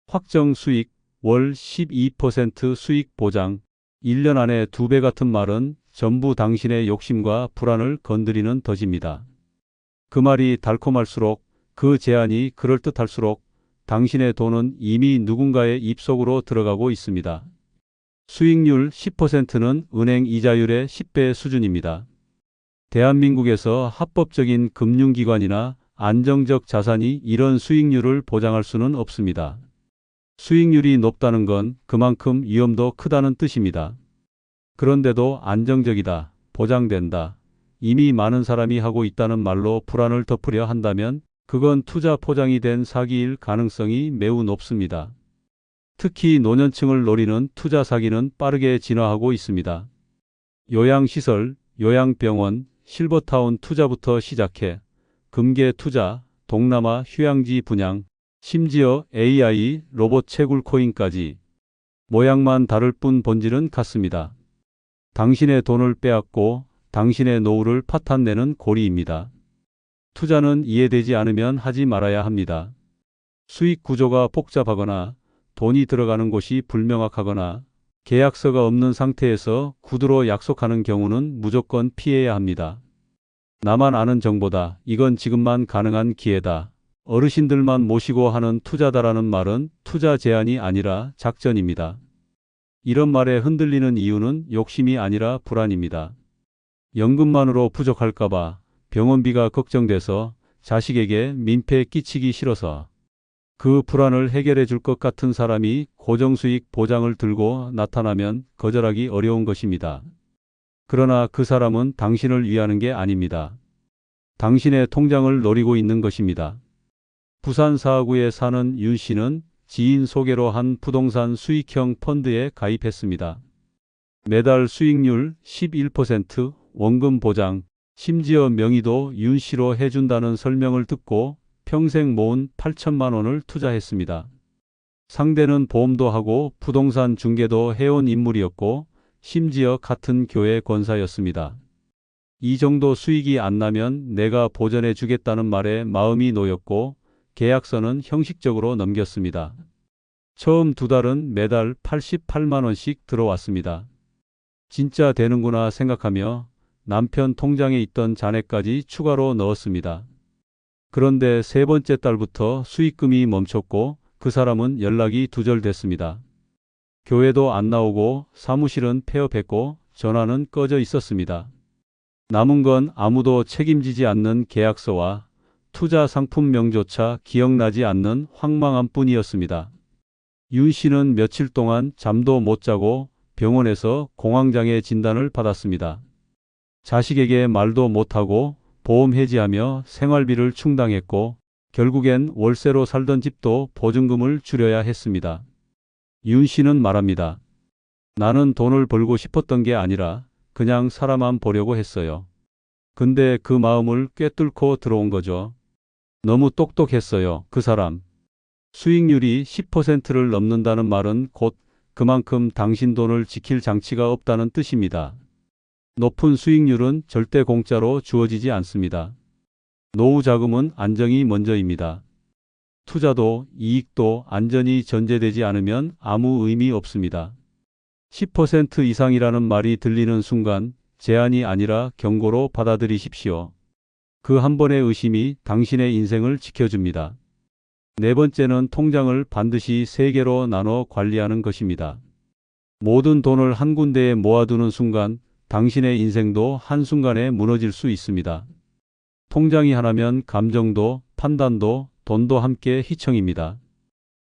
확정 수익, 월 12% 수익 보장, 1년 안에 2배 같은 말은 전부 당신의 욕심과 불안을 건드리는 덫입니다. 그 말이 달콤할수록 그 제안이 그럴듯할수록 당신의 돈은 이미 누군가의 입속으로 들어가고 있습니다. 수익률 10%는 은행 이자율의 10배 수준입니다. 대한민국에서 합법적인 금융기관이나 안정적 자산이 이런 수익률을 보장할 수는 없습니다. 수익률이 높다는 건 그만큼 위험도 크다는 뜻입니다. 그런데도 안정적이다, 보장된다, 이미 많은 사람이 하고 있다는 말로 불안을 덮으려 한다면 그건 투자 포장이 된 사기일 가능성이 매우 높습니다. 특히 노년층을 노리는 투자 사기는 빠르게 진화하고 있습니다. 요양시설, 요양병원, 실버타운 투자부터 시작해 금괴 투자, 동남아 휴양지 분양, 심지어 AI, 로봇 채굴 코인까지 모양만 다를 뿐 본질은 같습니다. 당신의 돈을 빼앗고 당신의 노후를 파탄내는 고리입니다. 투자는 이해되지 않으면 하지 말아야 합니다. 수익 구조가 복잡하거나 돈이 들어가는 곳이 불명확하거나 계약서가 없는 상태에서 구두로 약속하는 경우는 무조건 피해야 합니다. 나만 아는 정보다. 이건 지금만 가능한 기회다. 어르신들만 모시고 하는 투자다라는 말은 투자 제안이 아니라 작전입니다. 이런 말에 흔들리는 이유는 욕심이 아니라 불안입니다. 연금만으로 부족할까봐, 병원비가 걱정돼서, 자식에게 민폐 끼치기 싫어서. 그 불안을 해결해 줄 것 같은 사람이 고정수익 보장을 들고 나타나면 거절하기 어려운 것입니다. 그러나 그 사람은 당신을 위하는 게 아닙니다. 당신의 통장을 노리고 있는 것입니다. 부산 사하구에 사는 윤 씨는 지인 소개로 한 부동산 수익형 펀드에 가입했습니다. 매달 수익률 11%, 원금 보장, 심지어 명의도 윤 씨로 해준다는 설명을 듣고 평생 모은 8천만 원을 투자했습니다. 상대는 보험도 하고 부동산 중개도 해온 인물이었고 심지어 같은 교회 권사였습니다. 이 정도 수익이 안 나면 내가 보전해 주겠다는 말에 마음이 놓였고 계약서는 형식적으로 넘겼습니다. 처음 2달은 매달 88만 원씩 들어왔습니다. 진짜 되는구나 생각하며 남편 통장에 있던 잔액까지 추가로 넣었습니다. 그런데 세 번째 달부터 수익금이 멈췄고 그 사람은 연락이 두절됐습니다. 교회도 안 나오고 사무실은 폐업했고 전화는 꺼져 있었습니다. 남은 건 아무도 책임지지 않는 계약서와 투자 상품명조차 기억나지 않는 황망함 뿐이었습니다. 윤 씨는 며칠 동안 잠도 못 자고 병원에서 공황장애 진단을 받았습니다. 자식에게 말도 못하고 보험 해지하며 생활비를 충당했고 결국엔 월세로 살던 집도 보증금을 줄여야 했습니다. 윤 씨는 말합니다. 나는 돈을 벌고 싶었던 게 아니라 그냥 살아만 보려고 했어요. 근데 그 마음을 꿰뚫고 들어온 거죠. 너무 똑똑했어요. 그 사람. 수익률이 10%를 넘는다는 말은 곧 그만큼 당신 돈을 지킬 장치가 없다는 뜻입니다. 높은 수익률은 절대 공짜로 주어지지 않습니다. 노후 자금은 안정이 먼저입니다. 투자도 이익도 안전이 전제되지 않으면 아무 의미 없습니다. 10% 이상이라는 말이 들리는 순간 제안이 아니라 경고로 받아들이십시오. 그 한 번의 의심이 당신의 인생을 지켜줍니다. 네 번째는 통장을 반드시 3개로 나눠 관리하는 것입니다. 모든 돈을 한 군데에 모아두는 순간 당신의 인생도 한순간에 무너질 수 있습니다. 통장이 하나면 감정도, 판단도, 돈도 함께 휘청입니다.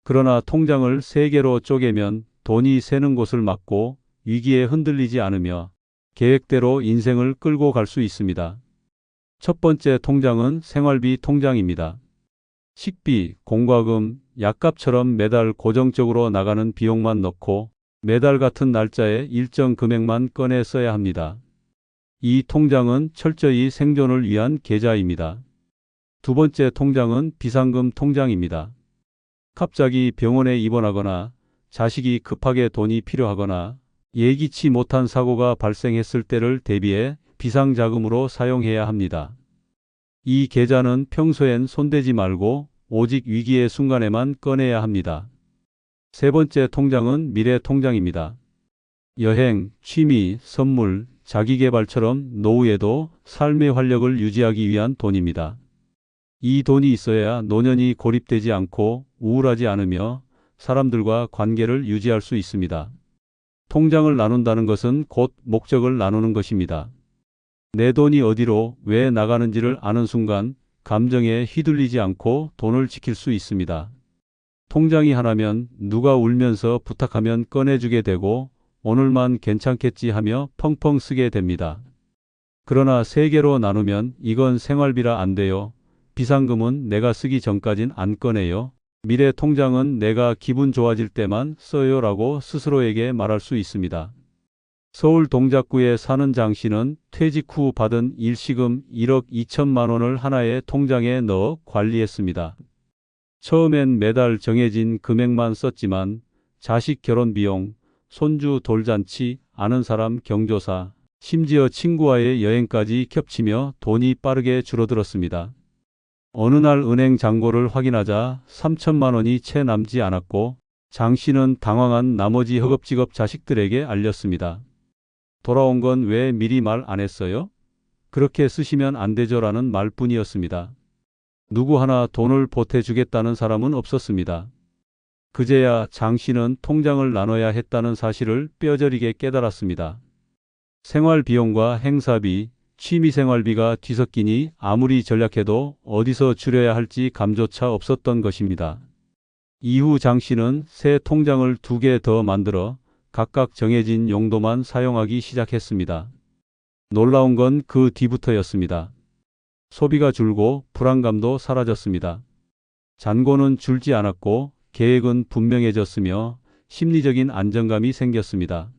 그러나 통장을 3개로 쪼개면 돈이 새는 곳을 막고 위기에 흔들리지 않으며 계획대로 인생을 끌고 갈 수 있습니다. 첫 번째 통장은 생활비 통장입니다. 식비, 공과금, 약값처럼 매달 고정적으로 나가는 비용만 넣고 매달 같은 날짜에 일정 금액만 꺼내 써야 합니다. 이 통장은 철저히 생존을 위한 계좌입니다. 두 번째 통장은 비상금 통장입니다. 갑자기 병원에 입원하거나 자식이 급하게 돈이 필요하거나 예기치 못한 사고가 발생했을 때를 대비해 비상자금으로 사용해야 합니다. 이 계좌는 평소엔 손대지 말고 오직 위기의 순간에만 꺼내야 합니다. 세 번째 통장은 미래 통장입니다. 여행, 취미, 선물, 자기계발처럼 노후에도 삶의 활력을 유지하기 위한 돈입니다. 이 돈이 있어야 노년이 고립되지 않고 우울하지 않으며 사람들과 관계를 유지할 수 있습니다. 통장을 나눈다는 것은 곧 목적을 나누는 것입니다. 내 돈이 어디로 왜 나가는지를 아는 순간 감정에 휘둘리지 않고 돈을 지킬 수 있습니다. 통장이 하나면 누가 울면서 부탁하면 꺼내주게 되고 오늘만 괜찮겠지 하며 펑펑 쓰게 됩니다. 그러나 3개로 나누면 이건 생활비라 안 돼요. 비상금은 내가 쓰기 전까진 안 꺼내요. 미래 통장은 내가 기분 좋아질 때만 써요라고 스스로에게 말할 수 있습니다. 서울 동작구에 사는 장 씨는 퇴직 후 받은 일시금 1억 2천만 원을 하나의 통장에 넣어 관리했습니다. 처음엔 매달 정해진 금액만 썼지만 자식 결혼 비용, 손주 돌잔치, 아는 사람 경조사, 심지어 친구와의 여행까지 겹치며 돈이 빠르게 줄어들었습니다. 어느 날 은행 잔고를 확인하자 3천만 원이 채 남지 않았고 장 씨는 당황한 나머지 허겁지겁 자식들에게 알렸습니다. 돌아온 건 왜 미리 말 안 했어요? 그렇게 쓰시면 안 되죠라는 말뿐이었습니다. 누구 하나 돈을 보태주겠다는 사람은 없었습니다. 그제야 장 씨는 통장을 나눠야 했다는 사실을 뼈저리게 깨달았습니다. 생활비용과 행사비, 취미생활비가 뒤섞이니 아무리 전략해도 어디서 줄여야 할지 감조차 없었던 것입니다. 이후 장 씨는 새 통장을 2개 더 만들어 각각 정해진 용도만 사용하기 시작했습니다. 놀라운 건 그 뒤부터였습니다. 소비가 줄고 불안감도 사라졌습니다. 잔고는 줄지 않았고 계획은 분명해졌으며 심리적인 안정감이 생겼습니다.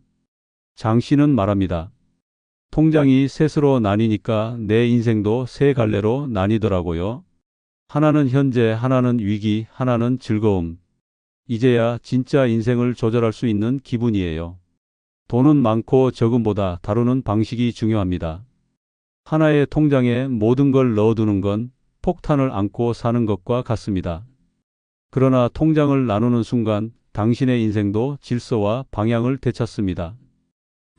장 씨는 말합니다. 통장이 셋으로 나뉘니까 내 인생도 세 갈래로 나뉘더라고요. 하나는 현재, 하나는 위기, 하나는 즐거움. 이제야 진짜 인생을 조절할 수 있는 기분이에요. 돈은 많고 적음보다 다루는 방식이 중요합니다. 하나의 통장에 모든 걸 넣어두는 건 폭탄을 안고 사는 것과 같습니다. 그러나 통장을 나누는 순간 당신의 인생도 질서와 방향을 되찾습니다.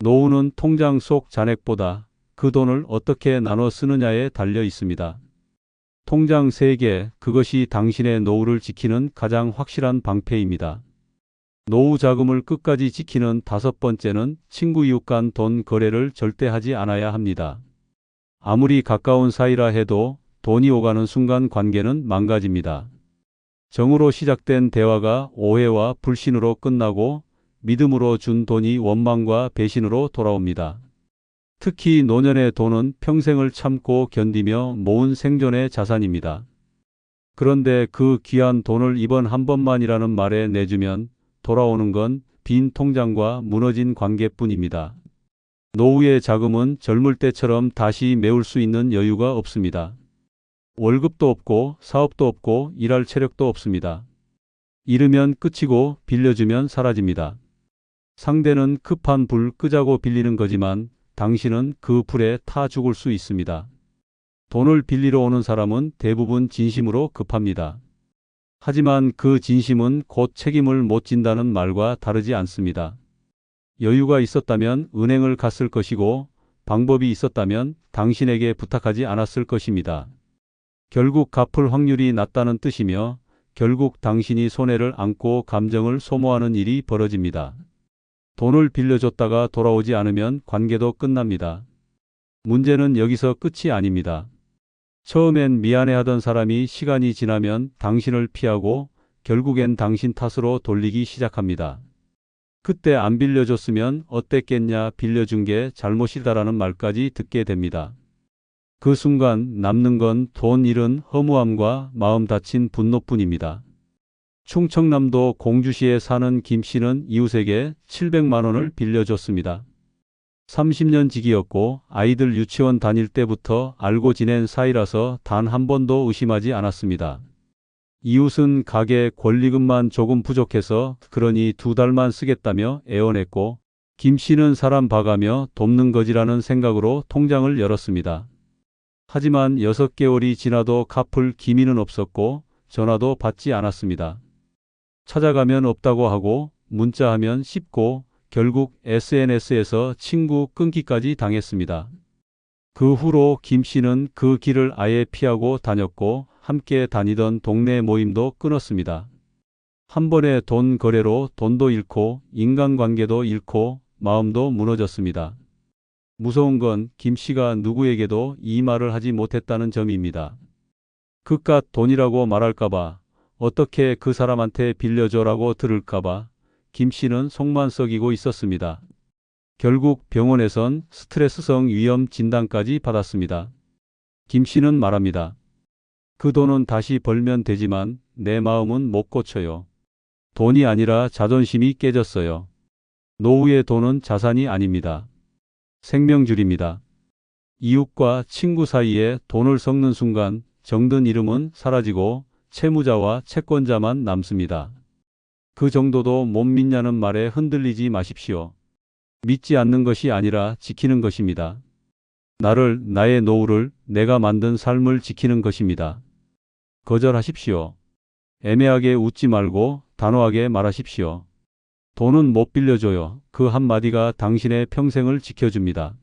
노후는 통장 속 잔액보다 그 돈을 어떻게 나눠 쓰느냐에 달려 있습니다. 통장 3개, 그것이 당신의 노후를 지키는 가장 확실한 방패입니다. 노후 자금을 끝까지 지키는 5번째는 친구 이웃 간 돈 거래를 절대 하지 않아야 합니다. 아무리 가까운 사이라 해도 돈이 오가는 순간 관계는 망가집니다. 정으로 시작된 대화가 오해와 불신으로 끝나고 믿음으로 준 돈이 원망과 배신으로 돌아옵니다. 특히 노년의 돈은 평생을 참고 견디며 모은 생존의 자산입니다. 그런데 그 귀한 돈을 이번 한 번만이라는 말에 내주면 돌아오는 건 빈 통장과 무너진 관계뿐입니다. 노후의 자금은 젊을 때처럼 다시 메울 수 있는 여유가 없습니다. 월급도 없고 사업도 없고 일할 체력도 없습니다. 잃으면 끝이고 빌려주면 사라집니다. 상대는 급한 불 끄자고 빌리는 거지만 당신은 그 불에 타 죽을 수 있습니다. 돈을 빌리러 오는 사람은 대부분 진심으로 급합니다. 하지만 그 진심은 곧 책임을 못 진다는 말과 다르지 않습니다. 여유가 있었다면 은행을 갔을 것이고 방법이 있었다면 당신에게 부탁하지 않았을 것입니다. 결국 갚을 확률이 낮다는 뜻이며 결국 당신이 손해를 안고 감정을 소모하는 일이 벌어집니다. 돈을 빌려줬다가 돌아오지 않으면 관계도 끝납니다. 문제는 여기서 끝이 아닙니다. 처음엔 미안해하던 사람이 시간이 지나면 당신을 피하고 결국엔 당신 탓으로 돌리기 시작합니다. 그때 안 빌려줬으면 어땠겠냐, 빌려준 게 잘못이다라는 말까지 듣게 됩니다. 그 순간 남는 건 돈 잃은 허무함과 마음 다친 분노뿐입니다. 충청남도 공주시에 사는 김 씨는 이웃에게 700만 원을 빌려줬습니다. 30년 지기였고 아이들 유치원 다닐 때부터 알고 지낸 사이라서 단 한 번도 의심하지 않았습니다. 이웃은 가게 권리금만 조금 부족해서 그러니 2달만 쓰겠다며 애원했고 김 씨는 사람 봐가며 돕는 거지라는 생각으로 통장을 열었습니다. 하지만 6개월이 지나도 갚을 기미는 없었고 전화도 받지 않았습니다. 찾아가면 없다고 하고 문자하면 씹고 결국 SNS에서 친구 끊기까지 당했습니다. 그 후로 김 씨는 그 길을 아예 피하고 다녔고 함께 다니던 동네 모임도 끊었습니다. 한 번의 돈 거래로 돈도 잃고 인간관계도 잃고 마음도 무너졌습니다. 무서운 건 김 씨가 누구에게도 이 말을 하지 못했다는 점입니다. 그깟 돈이라고 말할까봐, 어떻게 그 사람한테 빌려줘라고 들을까봐 김 씨는 속만 썩이고 있었습니다. 결국 병원에선 스트레스성 위염 진단까지 받았습니다. 김 씨는 말합니다. 그 돈은 다시 벌면 되지만 내 마음은 못 고쳐요. 돈이 아니라 자존심이 깨졌어요. 노후의 돈은 자산이 아닙니다. 생명줄입니다. 이웃과 친구 사이에 돈을 섞는 순간 정든 이름은 사라지고 채무자와 채권자만 남습니다. 그 정도도 못 믿냐는 말에 흔들리지 마십시오. 믿지 않는 것이 아니라 지키는 것입니다. 나를, 나의 노후를, 내가 만든 삶을 지키는 것입니다. 거절하십시오. 애매하게 웃지 말고 단호하게 말하십시오. 돈은 못 빌려줘요. 그 한마디가 당신의 평생을 지켜줍니다.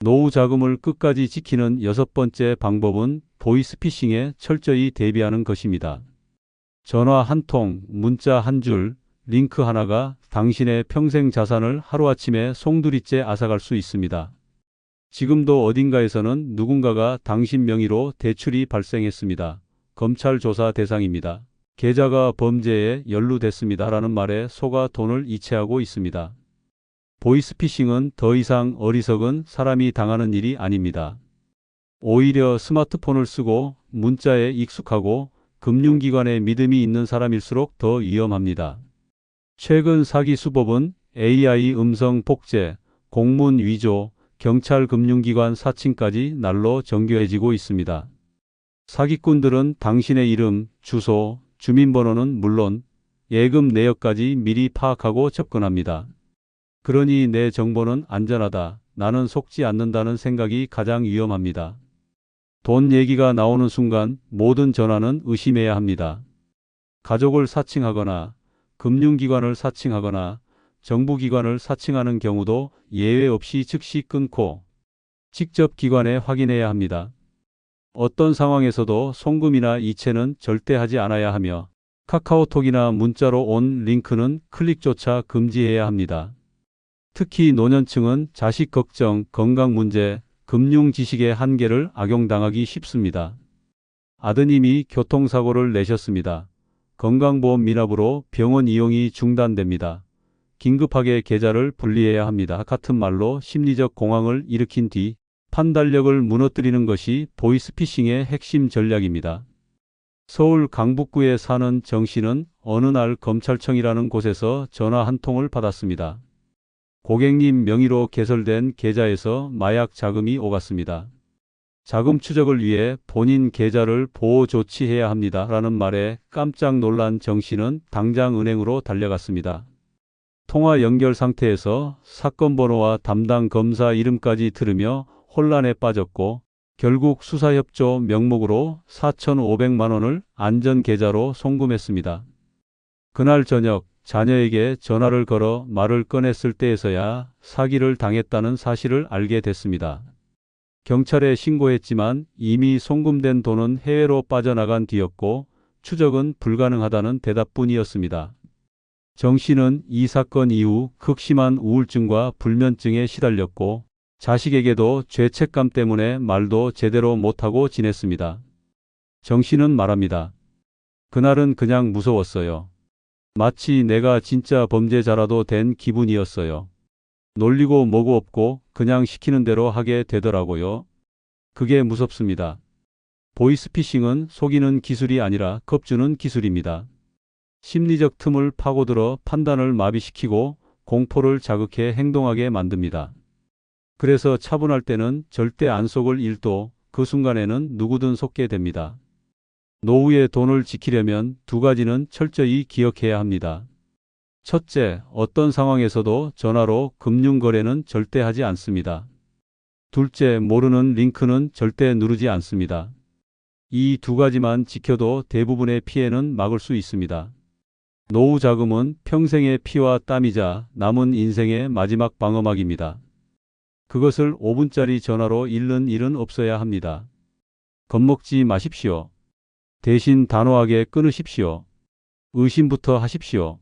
노후 자금을 끝까지 지키는 6번째 방법은 보이스피싱에 철저히 대비하는 것입니다. 전화 한 통, 문자 한 줄, 링크 하나가 당신의 평생 자산을 하루아침에 송두리째 앗아갈 수 있습니다. 지금도 어딘가에서는 누군가가 당신 명의로 대출이 발생했습니다. 검찰 조사 대상입니다. 계좌가 범죄에 연루됐습니다라는 말에 속아 돈을 이체하고 있습니다. 보이스피싱은 더 이상 어리석은 사람이 당하는 일이 아닙니다. 오히려 스마트폰을 쓰고 문자에 익숙하고 금융기관에 믿음이 있는 사람일수록 더 위험합니다. 최근 사기 수법은 AI 음성 복제, 공문 위조, 경찰 금융기관 사칭까지 날로 정교해지고 있습니다. 사기꾼들은 당신의 이름, 주소, 주민번호는 물론 예금 내역까지 미리 파악하고 접근합니다. 그러니 내 정보는 안전하다, 나는 속지 않는다는 생각이 가장 위험합니다. 돈 얘기가 나오는 순간 모든 전화는 의심해야 합니다. 가족을 사칭하거나 금융기관을 사칭하거나 정부기관을 사칭하는 경우도 예외 없이 즉시 끊고 직접 기관에 확인해야 합니다. 어떤 상황에서도 송금이나 이체는 절대 하지 않아야 하며 카카오톡이나 문자로 온 링크는 클릭조차 금지해야 합니다. 특히 노년층은 자식 걱정, 건강 문제, 금융 지식의 한계를 악용당하기 쉽습니다. 아드님이 교통사고를 내셨습니다. 건강보험 미납으로 병원 이용이 중단됩니다. 긴급하게 계좌를 분리해야 합니다. 같은 말로 심리적 공황을 일으킨 뒤 판단력을 무너뜨리는 것이 보이스피싱의 핵심 전략입니다. 서울 강북구에 사는 정 씨는 어느 날 검찰청이라는 곳에서 전화 한 통을 받았습니다. 고객님 명의로 개설된 계좌에서 마약 자금이 오갔습니다. 자금 추적을 위해 본인 계좌를 보호 조치해야 합니다. 라는 말에 깜짝 놀란 정 씨는 당장 은행으로 달려갔습니다. 통화 연결 상태에서 사건 번호와 담당 검사 이름까지 들으며 혼란에 빠졌고 결국 수사협조 명목으로 4,500만 원을 안전계좌로 송금했습니다. 그날 저녁 자녀에게 전화를 걸어 말을 꺼냈을 때에서야 사기를 당했다는 사실을 알게 됐습니다. 경찰에 신고했지만 이미 송금된 돈은 해외로 빠져나간 뒤였고 추적은 불가능하다는 대답뿐이었습니다. 정 씨는 이 사건 이후 극심한 우울증과 불면증에 시달렸고 자식에게도 죄책감 때문에 말도 제대로 못하고 지냈습니다. 정 씨는 말합니다. 그날은 그냥 무서웠어요. 마치 내가 진짜 범죄자라도 된 기분이었어요. 놀리고 뭐고 없고 그냥 시키는 대로 하게 되더라고요. 그게 무섭습니다. 보이스피싱은 속이는 기술이 아니라 겁주는 기술입니다. 심리적 틈을 파고들어 판단을 마비시키고 공포를 자극해 행동하게 만듭니다. 그래서 차분할 때는 절대 안 속을 일도 그 순간에는 누구든 속게 됩니다. 노후의 돈을 지키려면 두 가지는 철저히 기억해야 합니다. 첫째, 어떤 상황에서도 전화로 금융거래는 절대 하지 않습니다. 둘째, 모르는 링크는 절대 누르지 않습니다. 이 두 가지만 지켜도 대부분의 피해는 막을 수 있습니다. 노후 자금은 평생의 피와 땀이자 남은 인생의 마지막 방어막입니다. 그것을 5분짜리 전화로 잃는 일은 없어야 합니다. 겁먹지 마십시오. 대신 단호하게 끊으십시오. 의심부터 하십시오.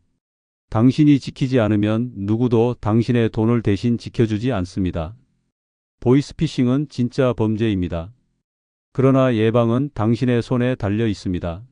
당신이 지키지 않으면 누구도 당신의 돈을 대신 지켜주지 않습니다. 보이스피싱은 진짜 범죄입니다. 그러나 예방은 당신의 손에 달려 있습니다.